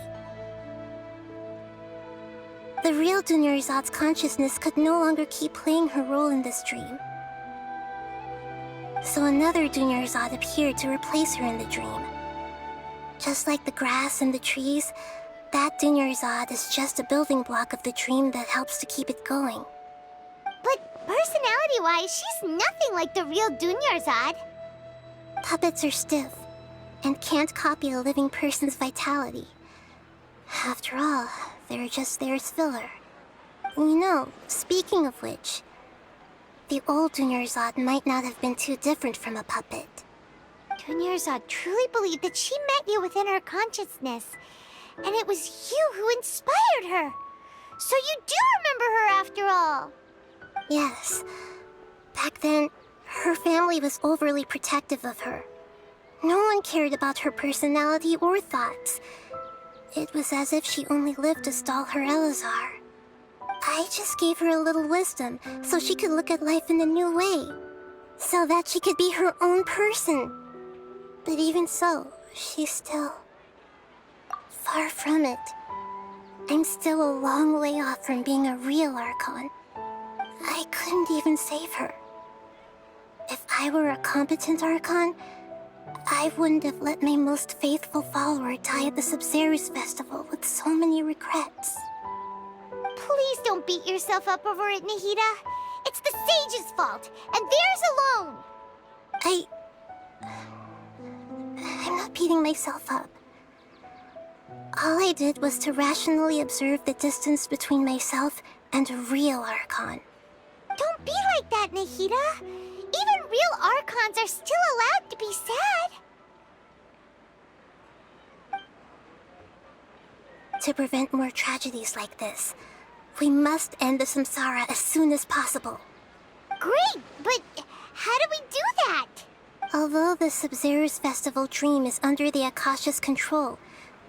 The real Dunyarzad's consciousness could no longer keep playing her role in this dream. So another Dunyarzad appeared to replace her in the dream. Just like the grass and the trees, that Dunyarzad is just a building block of the dream that helps to keep it going. But personality-wise, she's nothing like the real Dunyarzad. Puppets are stiff, and can't copy a living person's vitality. After all, they're just there as filler. You know, speaking of which, the old Dunyarzad might not have been too different from a puppet. Dunyarzad truly believed that she met you within her consciousness, and it was you who inspired her. So you do remember her after all. Yes. Back then, her family was overly protective of her. No one cared about her personality or thoughts. It was as if she only lived to stall her Elazar. I just gave her a little wisdom so she could look at life in a new way, so that she could be her own person. But even so, she's still far from it. I'm still a long way off from being a real Archon. I couldn't even save her. If I were a competent Archon, I wouldn't have let my most faithful follower die at the Sub-Zerus Festival with so many regrets. Please don't beat yourself up over it, Nahida. It's the sage's fault, and theirs alone. I'm not beating myself up. All I did was to rationally observe the distance between myself and a real Archon. Don't be like that, Nahida. Even real Archons are still allowed to be sad. To prevent more tragedies like this, we must end the samsara as soon as possible. Great, but how do we do that? Although the Sub-Zerus Festival dream is under the Akasha's control,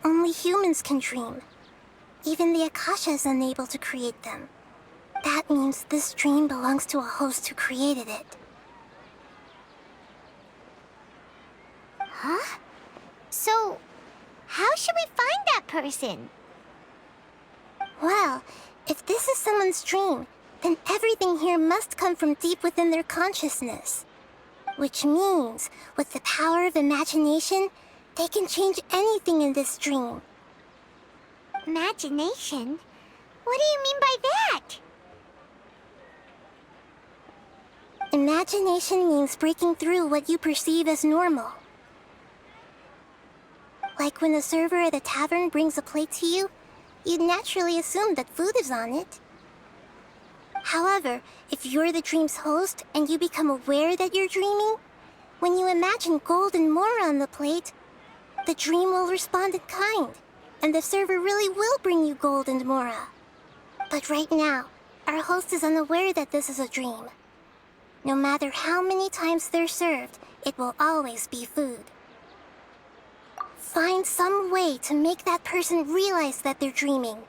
only humans can dream. Even the Akasha is unable to create them. That means this dream belongs to a host who created it. Huh? So, how should we find that person? Well, if this is someone's dream, then everything here must come from deep within their consciousness. Which means, with the power of imagination, they can change anything in this dream. Imagination? What do you mean by that? Imagination means breaking through what you perceive as normal. Like when a server at a tavern brings a plate to you, you'd naturally assume that food is on it. However, if you're the dream's host and you become aware that you're dreaming, when you imagine gold and more on the plate, the dream will respond in kind, and the server really will bring you gold and mora. But right now, our host is unaware that this is a dream. No matter how many times they're served, it will always be food. Find some way to make that person realize that they're dreaming.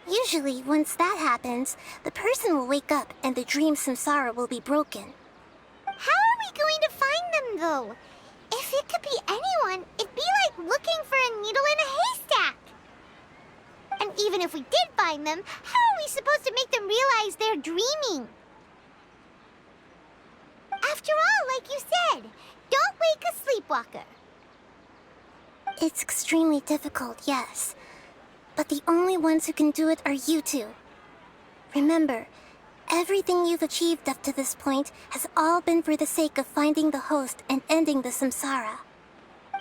Usually, once that happens, the person will wake up and the dream samsara will be broken. How are we going to find them, though? If it could be anyone, it'd be like looking for a needle in a haystack. And even if we did find them, how are we supposed to make them realize they're dreaming? After all, like you said, Don't wake a sleepwalker. It's extremely difficult, yes. But the only ones who can do it are you two. Remember, everything you've achieved up to this point has all been for the sake of finding the host and ending the samsara.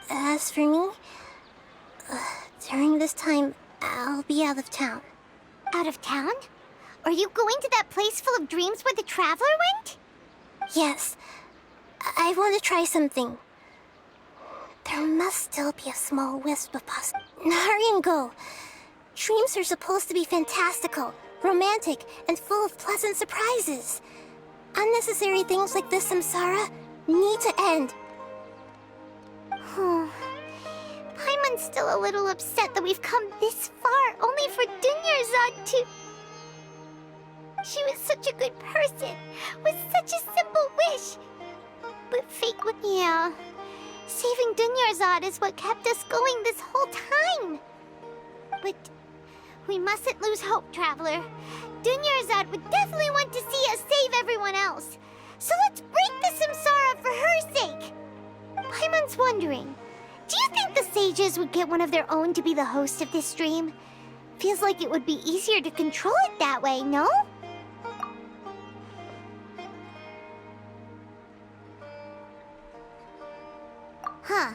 As for me, during this time, I'll be out of town. Out of town? Are you going to that place full of dreams where the Traveler went? Yes. I want to try something. There must still be a small wisp of Hurry and go. Dreams are supposed to be fantastical, romantic, and full of pleasant surprises. Unnecessary things like this samsara need to end. Paimon's still a little upset that we've come this far only for Dunyarzad to... She was such a good person, with such a simple wish. But fate would... Yeah. Saving Dunyarzad is what kept us going this whole time. But we mustn't lose hope, Traveler. Dunyarzad would definitely want to see us save everyone else. So let's break the samsara for her sake. Paimon's wondering, do you think the sages would get one of their own to be the host of this dream? Feels like it would be easier to control it that way, no? Huh.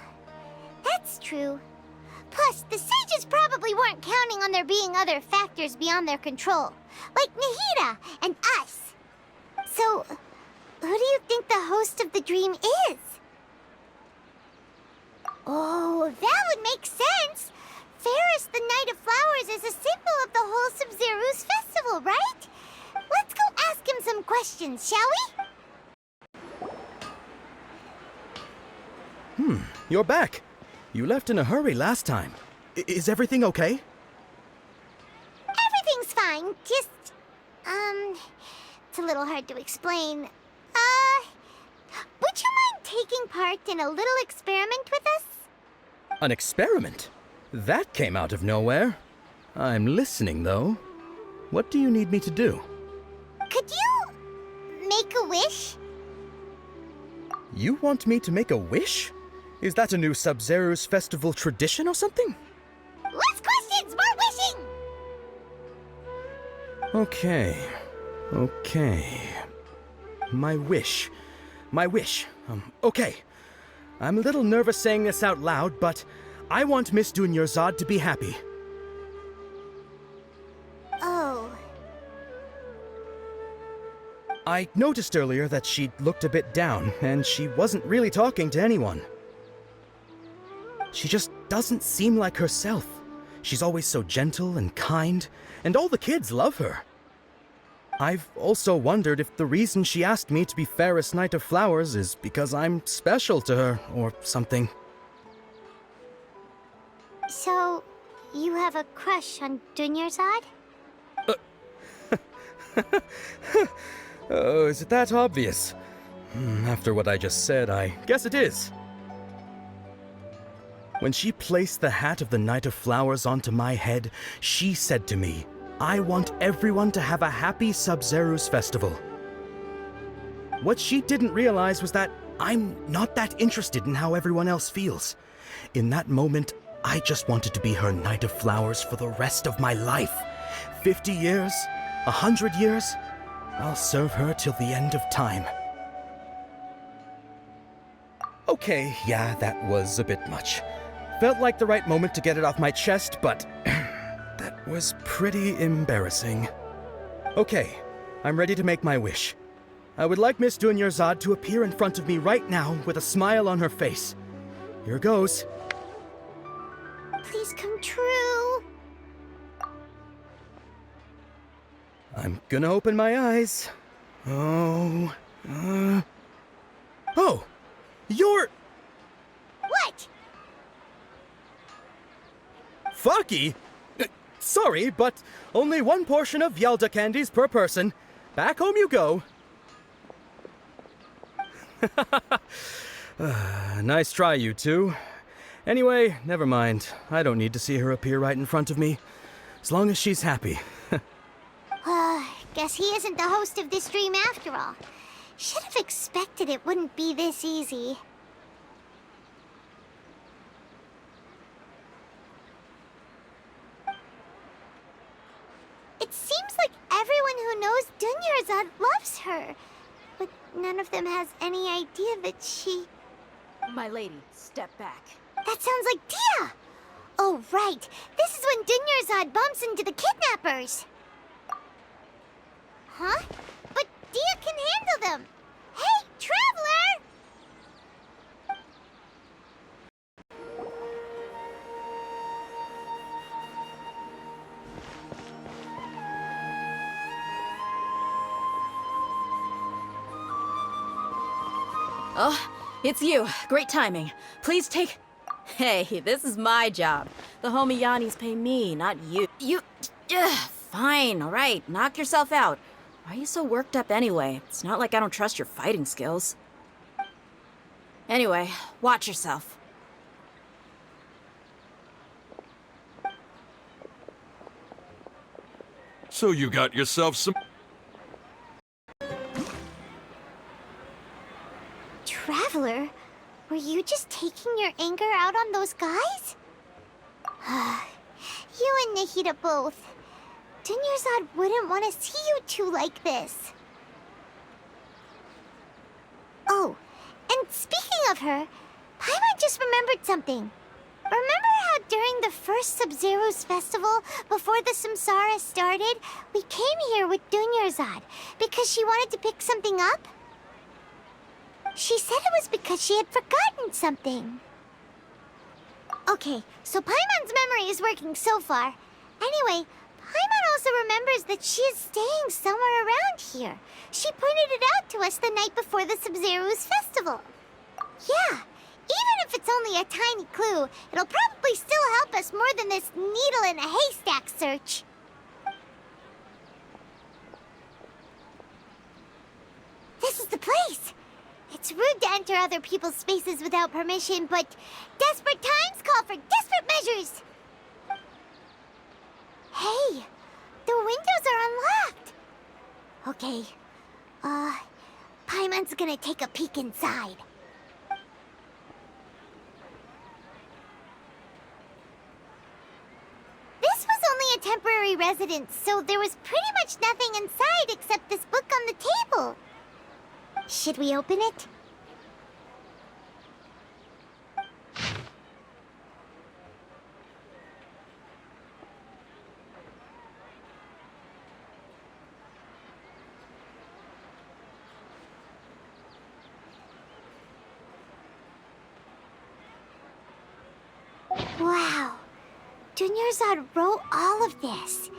That's true. Plus, the sages probably weren't counting on there being other factors beyond their control, like Nahida and us. So, who do you think the host of the dream is? Oh, that would make sense. Ferris, the Knight of Flowers, is a symbol of the whole Sub-Zero's festival, right? Let's go ask him some questions, shall we? You're back. You left in a hurry last time. Is everything okay? Everything's fine, just... it's a little hard to explain. Would you mind taking part in a little experiment with us? An experiment? That came out of nowhere. I'm listening, though. What do you need me to do? Could you... make a wish? You want me to make a wish? Is that a new Sub-Zero's festival tradition or something? Less questions, more wishing! Okay. My wish. Okay. I'm a little nervous saying this out loud, but I want Miss Dunyarzad to be happy. Oh. I noticed earlier that she looked a bit down, and she wasn't really talking to anyone. She just doesn't seem like herself. She's always so gentle and kind, and all the kids love her. I've also wondered if the reason she asked me to be Ferris Knight of Flowers is because I'm special to her, or something. So, you have a crush on Dunyarzad? Oh, is it that obvious? After what I just said, I guess it is. When she placed the hat of the Knight of Flowers onto my head, she said to me, I want everyone to have a happy Sub-Zero's festival. What she didn't realize was that I'm not that interested in how everyone else feels. In that moment, I just wanted to be her Knight of Flowers for the rest of my life. 50 years, 100 years, I'll serve her till the end of time. Okay, yeah, that was a bit much. Felt like the right moment to get it off my chest, but that was pretty embarrassing. Okay, I'm ready to make my wish. I would like Miss Dunyarzad to appear in front of me right now with a smile on her face. Here goes. Please come true. I'm gonna open my eyes. Oh, you're... What? Fucky? Sorry, but only one portion of Yalda candies per person. Back home you go. Nice try, you two. Anyway, never mind. I don't need to see her appear right in front of me. As long as she's happy. Guess he isn't the host of this dream after all. Should have expected it wouldn't be this easy. Dunyarzad loves her. But none of them has any idea that she... My lady, step back. That sounds like Dia! Oh, right. This is when Dunyarzad bumps into the kidnappers. Huh? But Dia can handle them. Hey, Traveler! Oh, it's you. Great timing. Please take... Hey, this is my job. The homie Yannis pay me, not you. Fine, all right. Knock yourself out. Why are you so worked up anyway? It's not like I don't trust your fighting skills. Anyway, watch yourself. So you got yourself some... Traveler, were you just taking your anger out on those guys? You and Nahida both. Dunyarzad wouldn't want to see you two like this. Oh, and speaking of her, Paimon just remembered something. Remember how during the first Sub-Zero's festival, before the Samsara started, we came here with Dunyarzad because she wanted to pick something up? She said it was because she had forgotten something. Okay, so Paimon's memory is working so far. Anyway, Paimon also remembers that she is staying somewhere around here. She pointed it out to us the night before the Sub-Zero's festival. Yeah, even if it's only a tiny clue, it'll probably still help us more than this needle in a haystack search. This is the place. It's rude to enter other people's spaces without permission, but desperate times call for desperate measures. Hey, the windows are unlocked. Okay, Paimon's gonna take a peek inside. This was only a temporary residence, so there was pretty much nothing inside except this book on the table. Should we open it? Wow. Dunyarzad wrote all of this.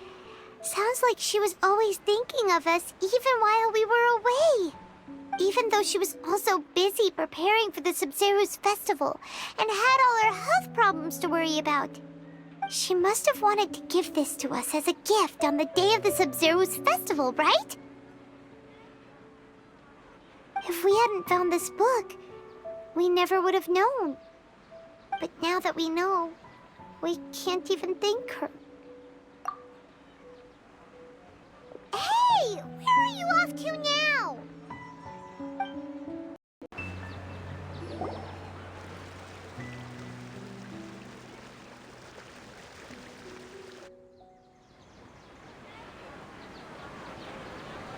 Sounds like she was always thinking of us even while we were away. Even though she was also busy preparing for the Sub-Zero's festival and had all her health problems to worry about. She must have wanted to give this to us as a gift on the day of the Sub-Zero's festival, right? If we hadn't found this book, we never would have known. But now that we know, we can't even thank her. Hey! Where are you off to now?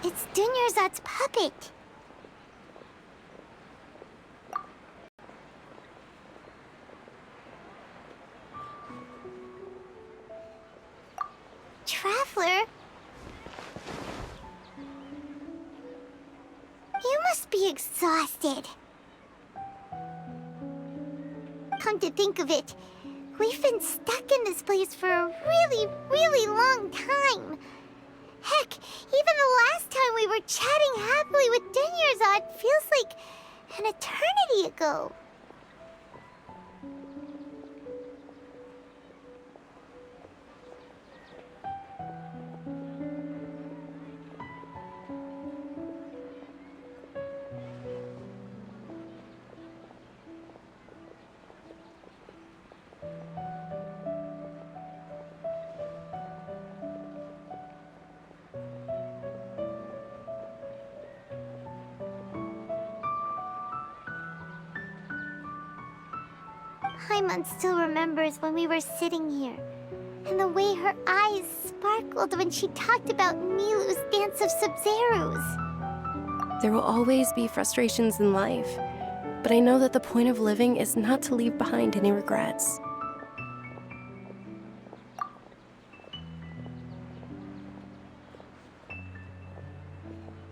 It's Dunyarzad's puppet. Traveler? You must be exhausted. Come to think of it, we've been stuck in this place for a really, really long time. Heck, even the last time we were chatting happily with Dunyarzad feels like an eternity ago. Paimon still remembers when we were sitting here, And the way her eyes sparkled when she talked about Nilu's dance of Sub-Zerus. There will always be frustrations in life, but I know that the point of living is not to leave behind any regrets.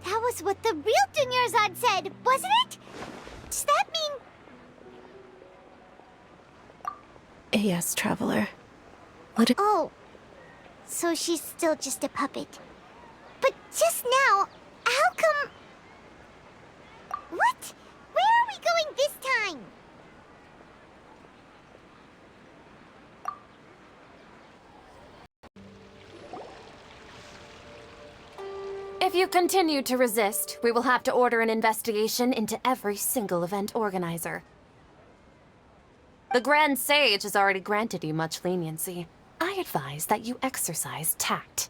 That was what the real Dunyarzad said, wasn't it? Does that mean... Yes, Traveler. Oh, so she's still just a puppet. But just now, how come... What? Where are we going this time? If you continue to resist, we will have to order an investigation into every single event organizer. The Grand Sage has already granted you much leniency. I advise that you exercise tact.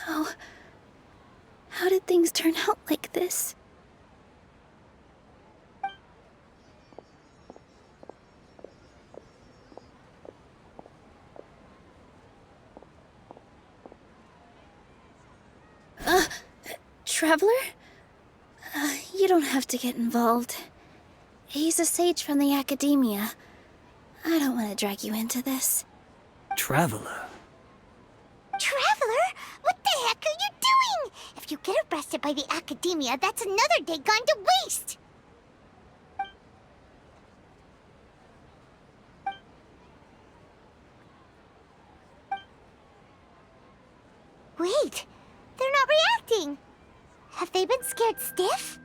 How did things turn out like this? Traveler? You don't have to get involved. He's a sage from the Academia. I don't want to drag you into this. Traveler? Traveler? What the heck are you doing? If you get arrested by the Academia, that's another day gone to waste! Wait, they're not reacting. Have they been scared stiff?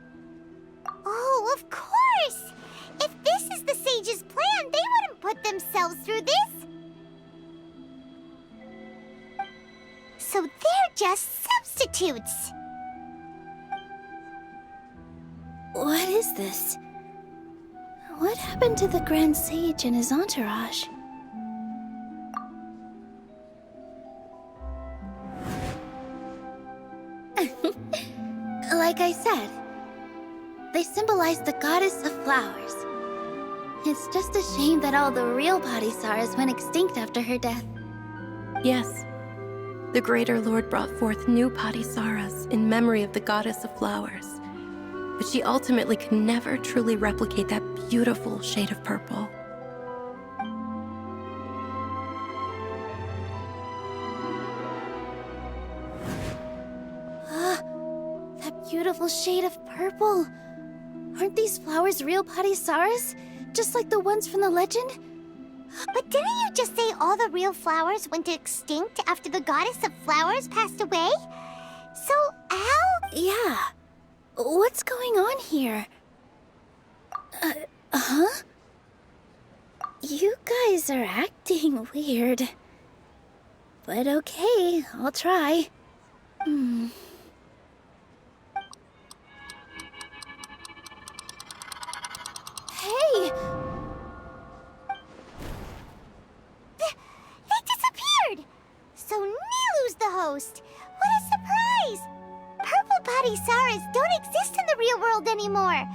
Oh, of course! If this is the Sage's plan, they wouldn't put themselves through this! So they're just substitutes! What is this? What happened to the Grand Sage and his entourage? Like I said, they symbolize the goddess of flowers. It's just a shame that all the real Padisarahs went extinct after her death. Yes. The Greater Lord brought forth new Padisarahs in memory of the goddess of flowers. But she ultimately could never truly replicate that beautiful shade of purple. Beautiful shade of purple. Aren't these flowers real Padisarahs? Just like the ones from the legend? But didn't you just say all the real flowers went extinct after the goddess of flowers passed away? So, how? Yeah. What's going on here? Huh? You guys are acting weird. But okay, I'll try. Hey! They disappeared! So Nilu's the host! What a surprise! Purple Padisarahs don't exist in the real world anymore.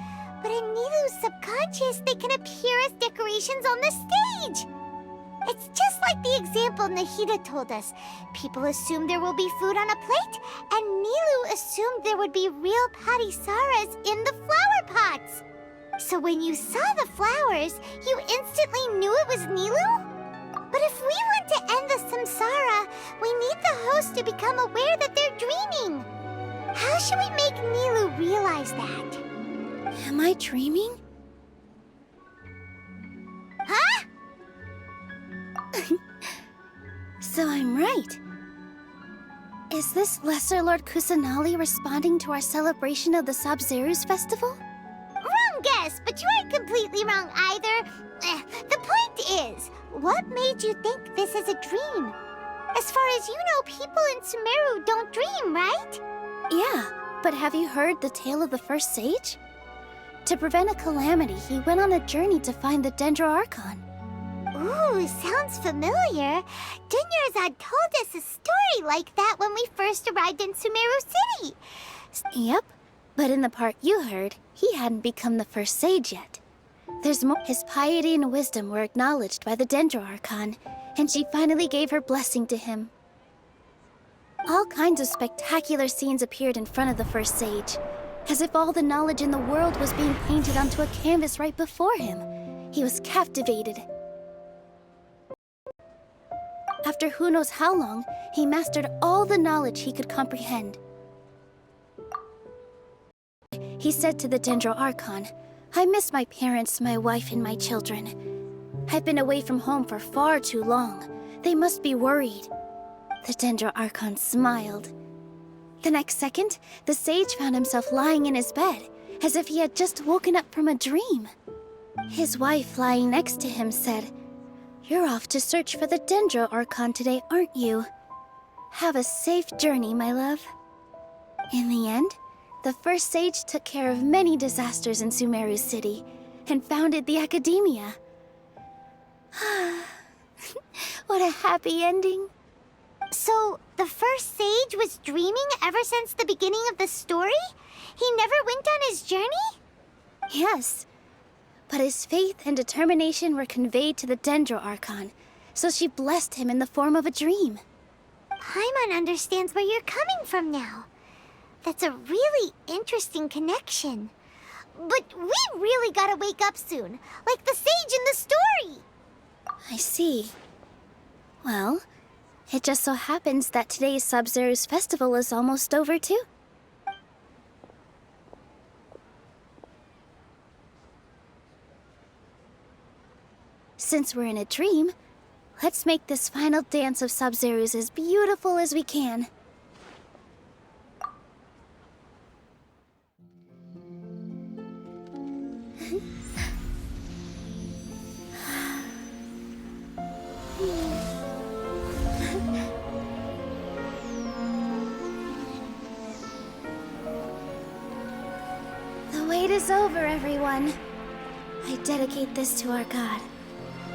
But in Nilu's subconscious, they can appear as decorations on the stage! It's just like the example Nahida told us. People assumed there will be food on a plate, and Nilu assumed there would be real Padisarahs in the flower pots. So when you saw the flowers, you instantly knew it was Nilu? But if we want to end the samsara, we need the host to become aware that they're dreaming. How should we make Nilu realize that? Am I dreaming? Huh? So I'm right. Is this Lesser Lord Kusanali responding to our celebration of the Sub-Zerus festival? Wrong guess, but you aren't completely wrong either. The point is, what made you think this is a dream? As far as you know, people in Sumeru don't dream, right? Yeah, but have you heard the tale of the first sage? To prevent a calamity, he went on a journey to find the Dendro Archon. Ooh, sounds familiar. Dunyarzad told us a story like that when we first arrived in Sumeru City. Yep, but in the part you heard, he hadn't become the first sage yet. There's more. His piety and wisdom were acknowledged by the Dendro Archon, and she finally gave her blessing to him. All kinds of spectacular scenes appeared in front of the first sage, as if all the knowledge in the world was being painted onto a canvas right before him. He was captivated. After who knows how long, he mastered all the knowledge he could comprehend. He said to the Dendro Archon, "I miss my parents, my wife, and my children. I've been away from home for far too long. They must be worried." The Dendro Archon smiled. The next second, the sage found himself lying in his bed, as if he had just woken up from a dream. His wife, lying next to him, said, "You're off to search for the Dendro Archon today, aren't you? Have a safe journey, my love." In the end, the first sage took care of many disasters in Sumeru City and founded the Academia. What a happy ending. So, the first sage was dreaming ever since the beginning of the story? He never went on his journey? Yes, but his faith and determination were conveyed to the Dendro Archon, so she blessed him in the form of a dream. Paimon understands where you're coming from now. That's a really interesting connection. But we really gotta wake up soon, like the sage in the story! I see. Well, it just so happens that today's Sub-Zero's festival is almost over, too. Since we're in a dream, let's make this final dance of Sub-Zero's as beautiful as we can. The wait is over, everyone. I dedicate this to our god,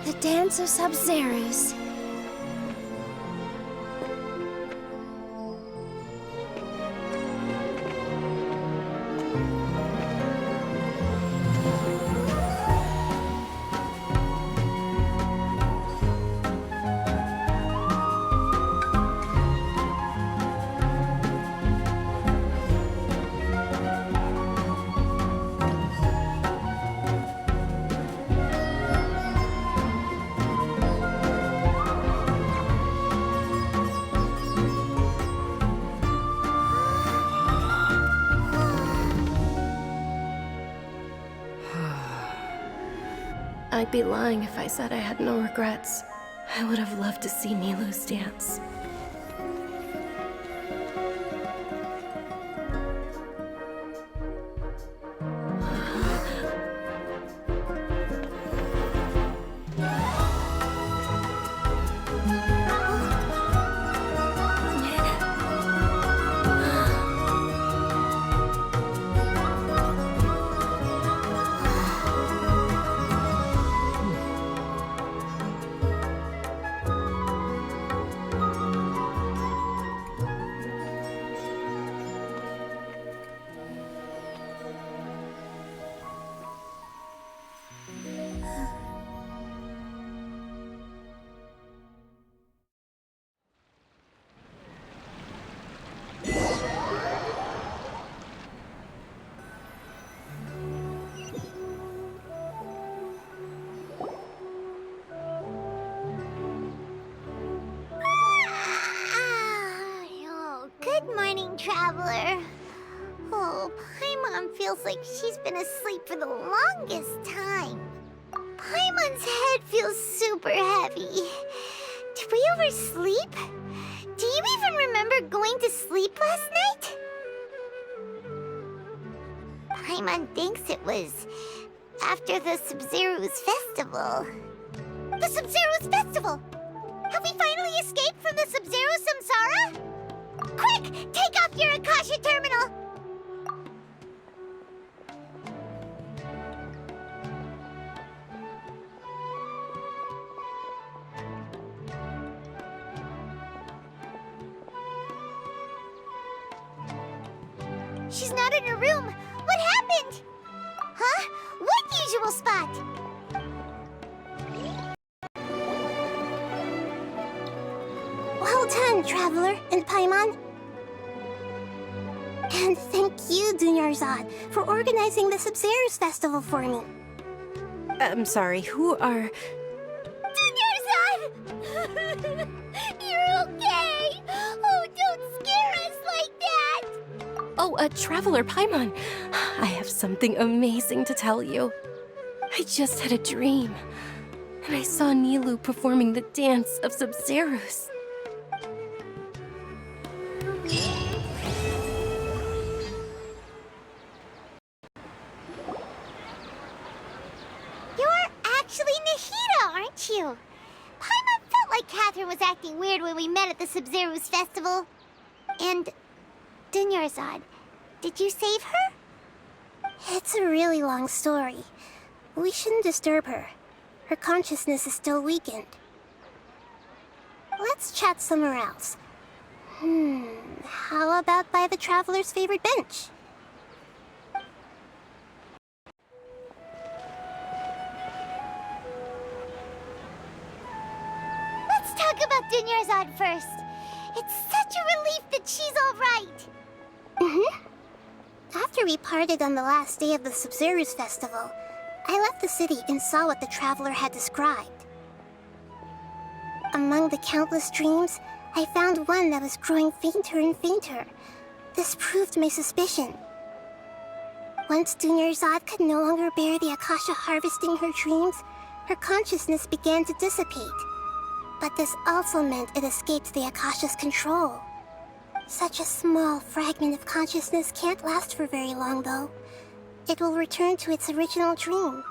the Dance of Sub-Zeros. I'd be lying if I said I had no regrets. I would have loved to see Nilou's dance. Good morning, traveler. Oh, Paimon feels like she's been asleep for the longest time. Paimon's head feels super heavy. Did we oversleep? Do you even remember going to sleep last night? Paimon thinks it was after the Sub-Zero's festival. The Sub-Zero's festival! Have we finally escaped from the Sub-Zero samsara? Quick! Take off your Akasha terminal! She's not in her room. What happened? Huh? What usual spot? Traveler and Paimon. And thank you, Dunyarzad, for organizing the Sub-Zero's festival for me. I'm sorry, who are... Dunyarzad! You're okay! Oh, don't scare us like that! Oh, Traveler Paimon. I have something amazing to tell you. I just had a dream, and I saw Nilou performing the dance of Sub-Zeros. You're actually Nahida, aren't you? Paimon felt like Catherine was acting weird when we met at the Sub-Zero's festival. And Dunyarzad, did you save her? It's a really long story. We shouldn't disturb her. Her consciousness is still weakened. Let's chat somewhere else. How about by the Traveler's favorite bench? Let's talk about Dunyarzad first. It's such a relief that she's all right. After we parted on the last day of the Sub-Zero's festival, I left the city and saw what the Traveler had described. Among the countless dreams, I found one that was growing fainter and fainter. This proved my suspicion. Once Dunyarzad could no longer bear the Akasha harvesting her dreams, her consciousness began to dissipate. But this also meant it escaped the Akasha's control. Such a small fragment of consciousness can't last for very long, though. It will return to its original dream,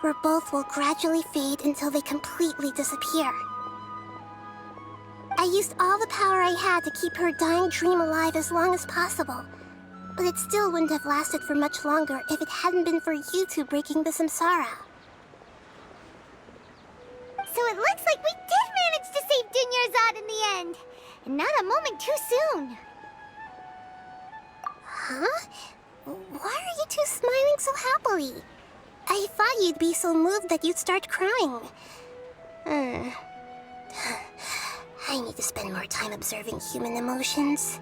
where both will gradually fade until they completely disappear. I used all the power I had to keep her dying dream alive as long as possible, but it still wouldn't have lasted for much longer if it hadn't been for you two breaking the samsara. So it looks like we did manage to save Dunyarzad in the end, and not a moment too soon. Huh? Why are you two smiling so happily? I thought you'd be so moved that you'd start crying. I need to spend more time observing human emotions.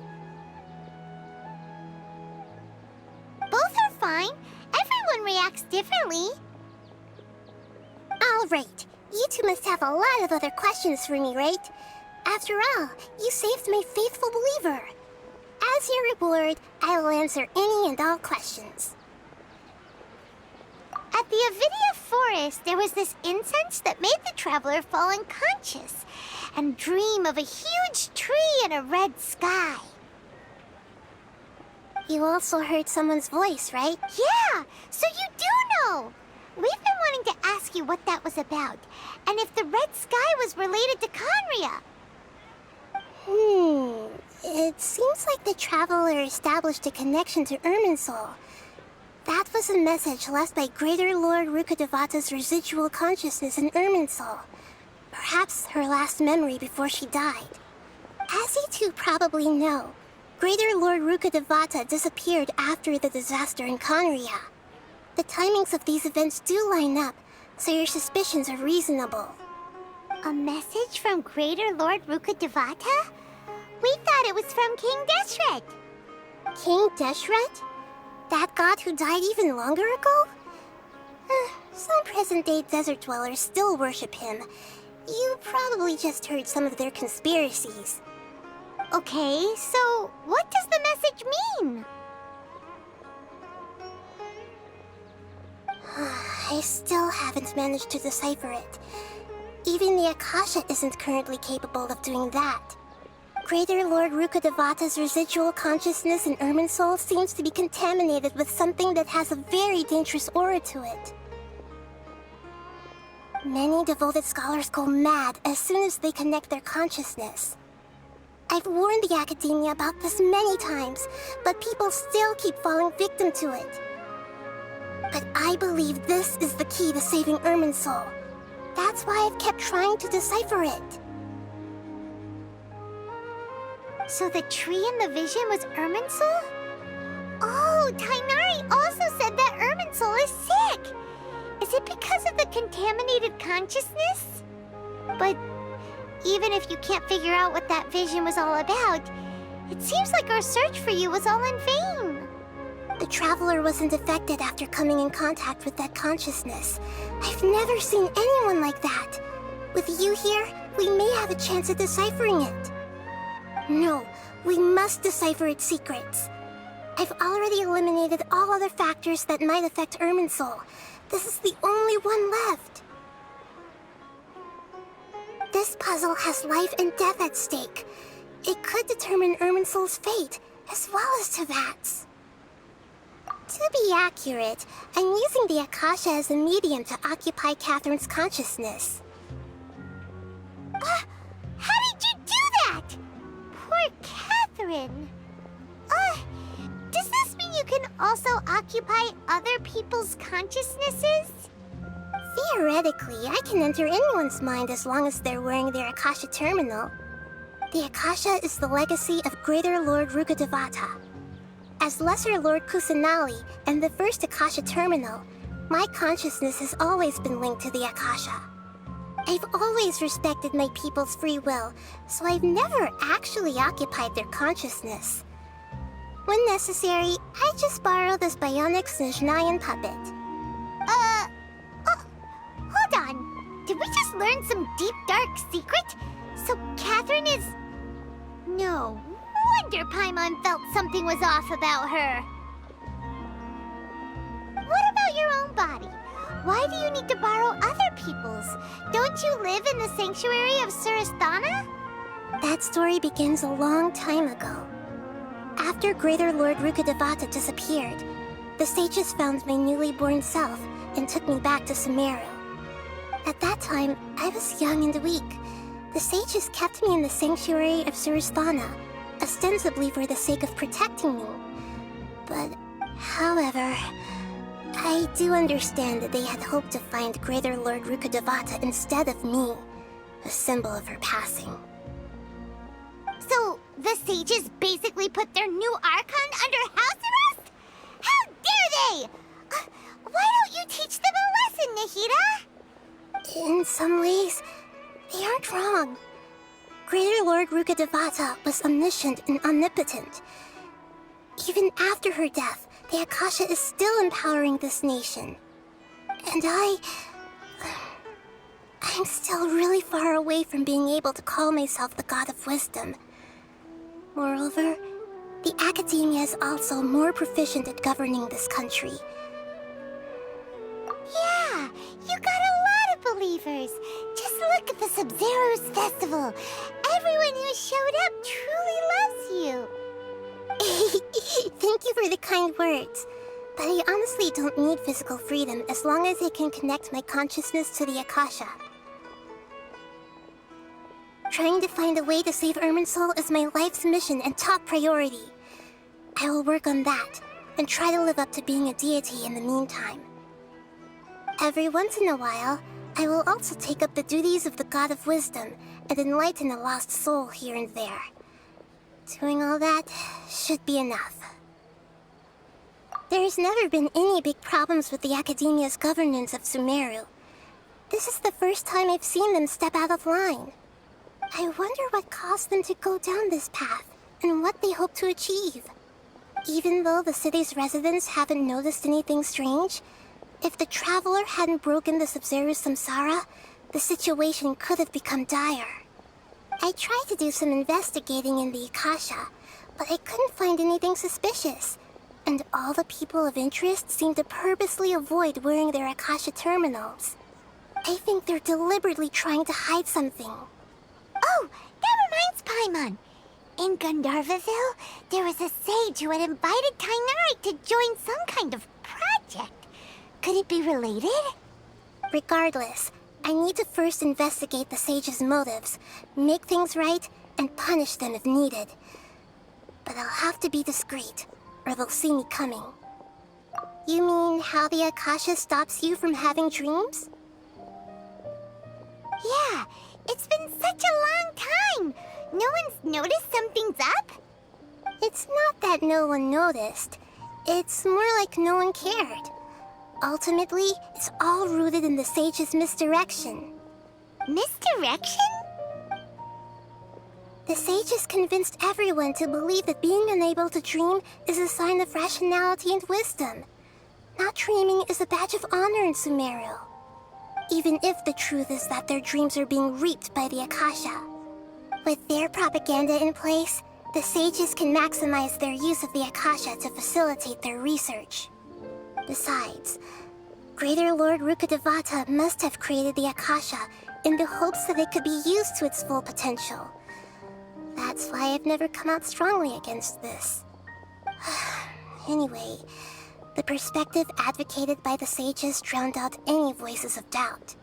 Both are fine. Everyone reacts differently. All right. You two must have a lot of other questions for me, right? After all, you saved my faithful believer. As your reward, I will answer any and all questions. At the Avidia Forest, there was this incense that made the Traveler fall unconscious and dream of a huge tree and a red sky. You also heard someone's voice, right? Yeah, so you do know! We've been wanting to ask you what that was about, and if the red sky was related to Conria. It seems like the Traveler established a connection to Irminsul. That was a message left by Greater Lord Rukkhadevata's residual consciousness in Irminsul. Perhaps her last memory before she died. As you two probably know, Greater Lord Rukkhadevata disappeared after the disaster in Conria. The timings of these events do line up, so your suspicions are reasonable. A message from Greater Lord Rukkhadevata? We thought it was from King Deshret. King Deshret? That god who died even longer ago? Some present-day desert dwellers still worship him. You probably just heard some of their conspiracies. Okay, so what does the message mean? I still haven't managed to decipher it. Even the Akasha isn't currently capable of doing that. Greater Lord Rukkhadevata's residual consciousness in Irminsul seems to be contaminated with something that has a very dangerous aura to it. Many devoted scholars go mad as soon as they connect their consciousness. I've warned the Academia about this many times, but people still keep falling victim to it. But I believe this is the key to saving Irminsul. That's why I've kept trying to decipher it. So the tree in the vision was Irminsul? Oh, Tainari also said that Irminsul is sick! Is it because of the contaminated consciousness? But even if you can't figure out what that vision was all about. It seems like our search for you was all in vain. The Traveler wasn't affected after coming in contact with that consciousness. I've never seen anyone like that. With you here, we may have a chance at deciphering it. No, we must decipher its secrets. I've already eliminated all other factors that might affect Irminsul. This is the only one left. This puzzle has life and death at stake. It could determine Irminsul's fate, as well as Tevat's. To be accurate, I'm using the Akasha as a medium to occupy Catherine's consciousness. How did you do that? Poor Catherine. Does this mean you can also occupy other people's consciousnesses? Theoretically, I can enter anyone's mind as long as they're wearing their Akasha terminal. The Akasha is the legacy of Greater Lord Rukkhadevata. As Lesser Lord Kusanali and the first Akasha terminal, my consciousness has always been linked to the Akasha. I've always respected my people's free will, so I've never actually occupied their consciousness. When necessary, I just borrow this bionic Snezhnayan puppet. Hold on. Did we just learn some deep, dark secret? So Catherine is... No wonder Paimon felt something was off about her. What about your own body? Why do you need to borrow other people's? Don't you live in the sanctuary of Surasthana? That story begins a long time ago. After Greater Lord Rukkhadevata disappeared, the sages found my newly born self and took me back to Sumeru. At that time, I was young and weak. The sages kept me in the sanctuary of Surasthana, ostensibly for the sake of protecting me. But, however, I do understand that they had hoped to find Greater Lord Rukkhadevata instead of me, a symbol of her passing. So, the sages basically put their new Archon under house arrest? How dare they! Why don't you teach them a lesson, Nahida? In some ways, they aren't wrong. Greater Lord Rukkhadevata was omniscient and omnipotent. Even after her death, the Akasha is still empowering this nation. And I'm still really far away from being able to call myself the God of Wisdom. Moreover, the Academia is also more proficient at governing this country. Yeah, you got a lot of believers. Just look at the Sub-Zero's festival. Everyone who showed up truly loves you. Thank you for the kind words. But I honestly don't need physical freedom as long as I can connect my consciousness to the Akasha. Trying to find a way to save Irminsul is my life's mission and top priority. I will work on that, and try to live up to being a deity in the meantime. Every once in a while, I will also take up the duties of the God of Wisdom and enlighten a lost soul here and there. Doing all that should be enough. There's never been any big problems with the Academia's governance of Sumeru. This is the first time I've seen them step out of line. I wonder what caused them to go down this path, and what they hope to achieve. Even though the city's residents haven't noticed anything strange, if the Traveler hadn't broken the Sub-Zero's samsara, the situation could have become dire. I tried to do some investigating in the Akasha, but I couldn't find anything suspicious, and all the people of interest seem to purposely avoid wearing their Akasha terminals. I think they're deliberately trying to hide something. Oh, that reminds Paimon. In Gandharvaville, there was a sage who had invited Tainari to join some kind of project. Could it be related? Regardless, I need to first investigate the sage's motives, make things right, and punish them if needed. But I'll have to be discreet, or they'll see me coming. You mean how the Akasha stops you from having dreams? Yeah, it's been such a long time. No one's noticed something's up? It's not that no one noticed. It's more like no one cared. Ultimately, it's all rooted in the sage's misdirection. Misdirection? The sages convinced everyone to believe that being unable to dream is a sign of rationality and wisdom. Not dreaming is a badge of honor in Sumeru. Even if the truth is that their dreams are being reaped by the Akasha. With their propaganda in place, the sages can maximize their use of the Akasha to facilitate their research. Besides, Greater Lord Rukkhadevata must have created the Akasha in the hopes that it could be used to its full potential. That's why I've never come out strongly against this. Anyway, the perspective advocated by the sages drowned out any voices of doubt.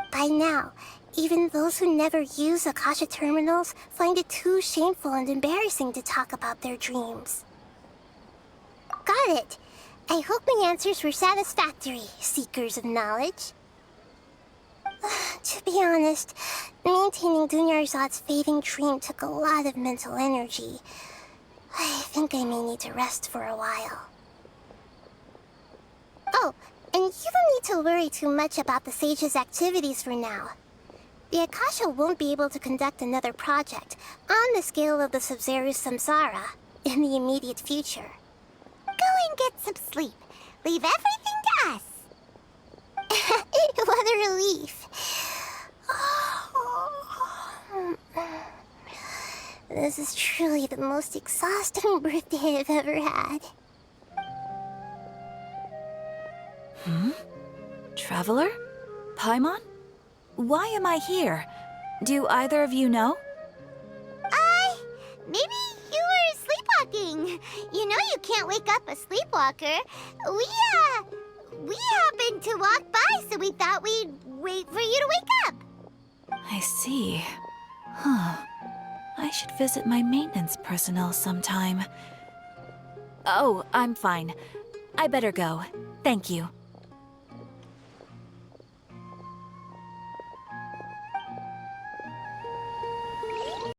By now, even those who never use Akasha terminals find it too shameful and embarrassing to talk about their dreams. Got it. I hope my answers were satisfactory, seekers of knowledge. To be honest, maintaining Dunyarzad's fading dream took a lot of mental energy. I think I may need to rest for a while. Oh, and you don't need to worry too much about the sage's activities for now. The Akasha won't be able to conduct another project on the scale of the Sub-Zero Samsara in the immediate future. Go and get some sleep. Leave everything to us. What a relief. This is truly the most exhausting birthday I've ever had. Traveler? Paimon? Why am I here? Do either of you know? Maybe you were sleepwalking. You know you can't wake up a sleepwalker. We happened to walk by, so we thought we'd wait for you to wake up. I see. I should visit my maintenance personnel sometime. Oh, I'm fine. I better go. Thank you.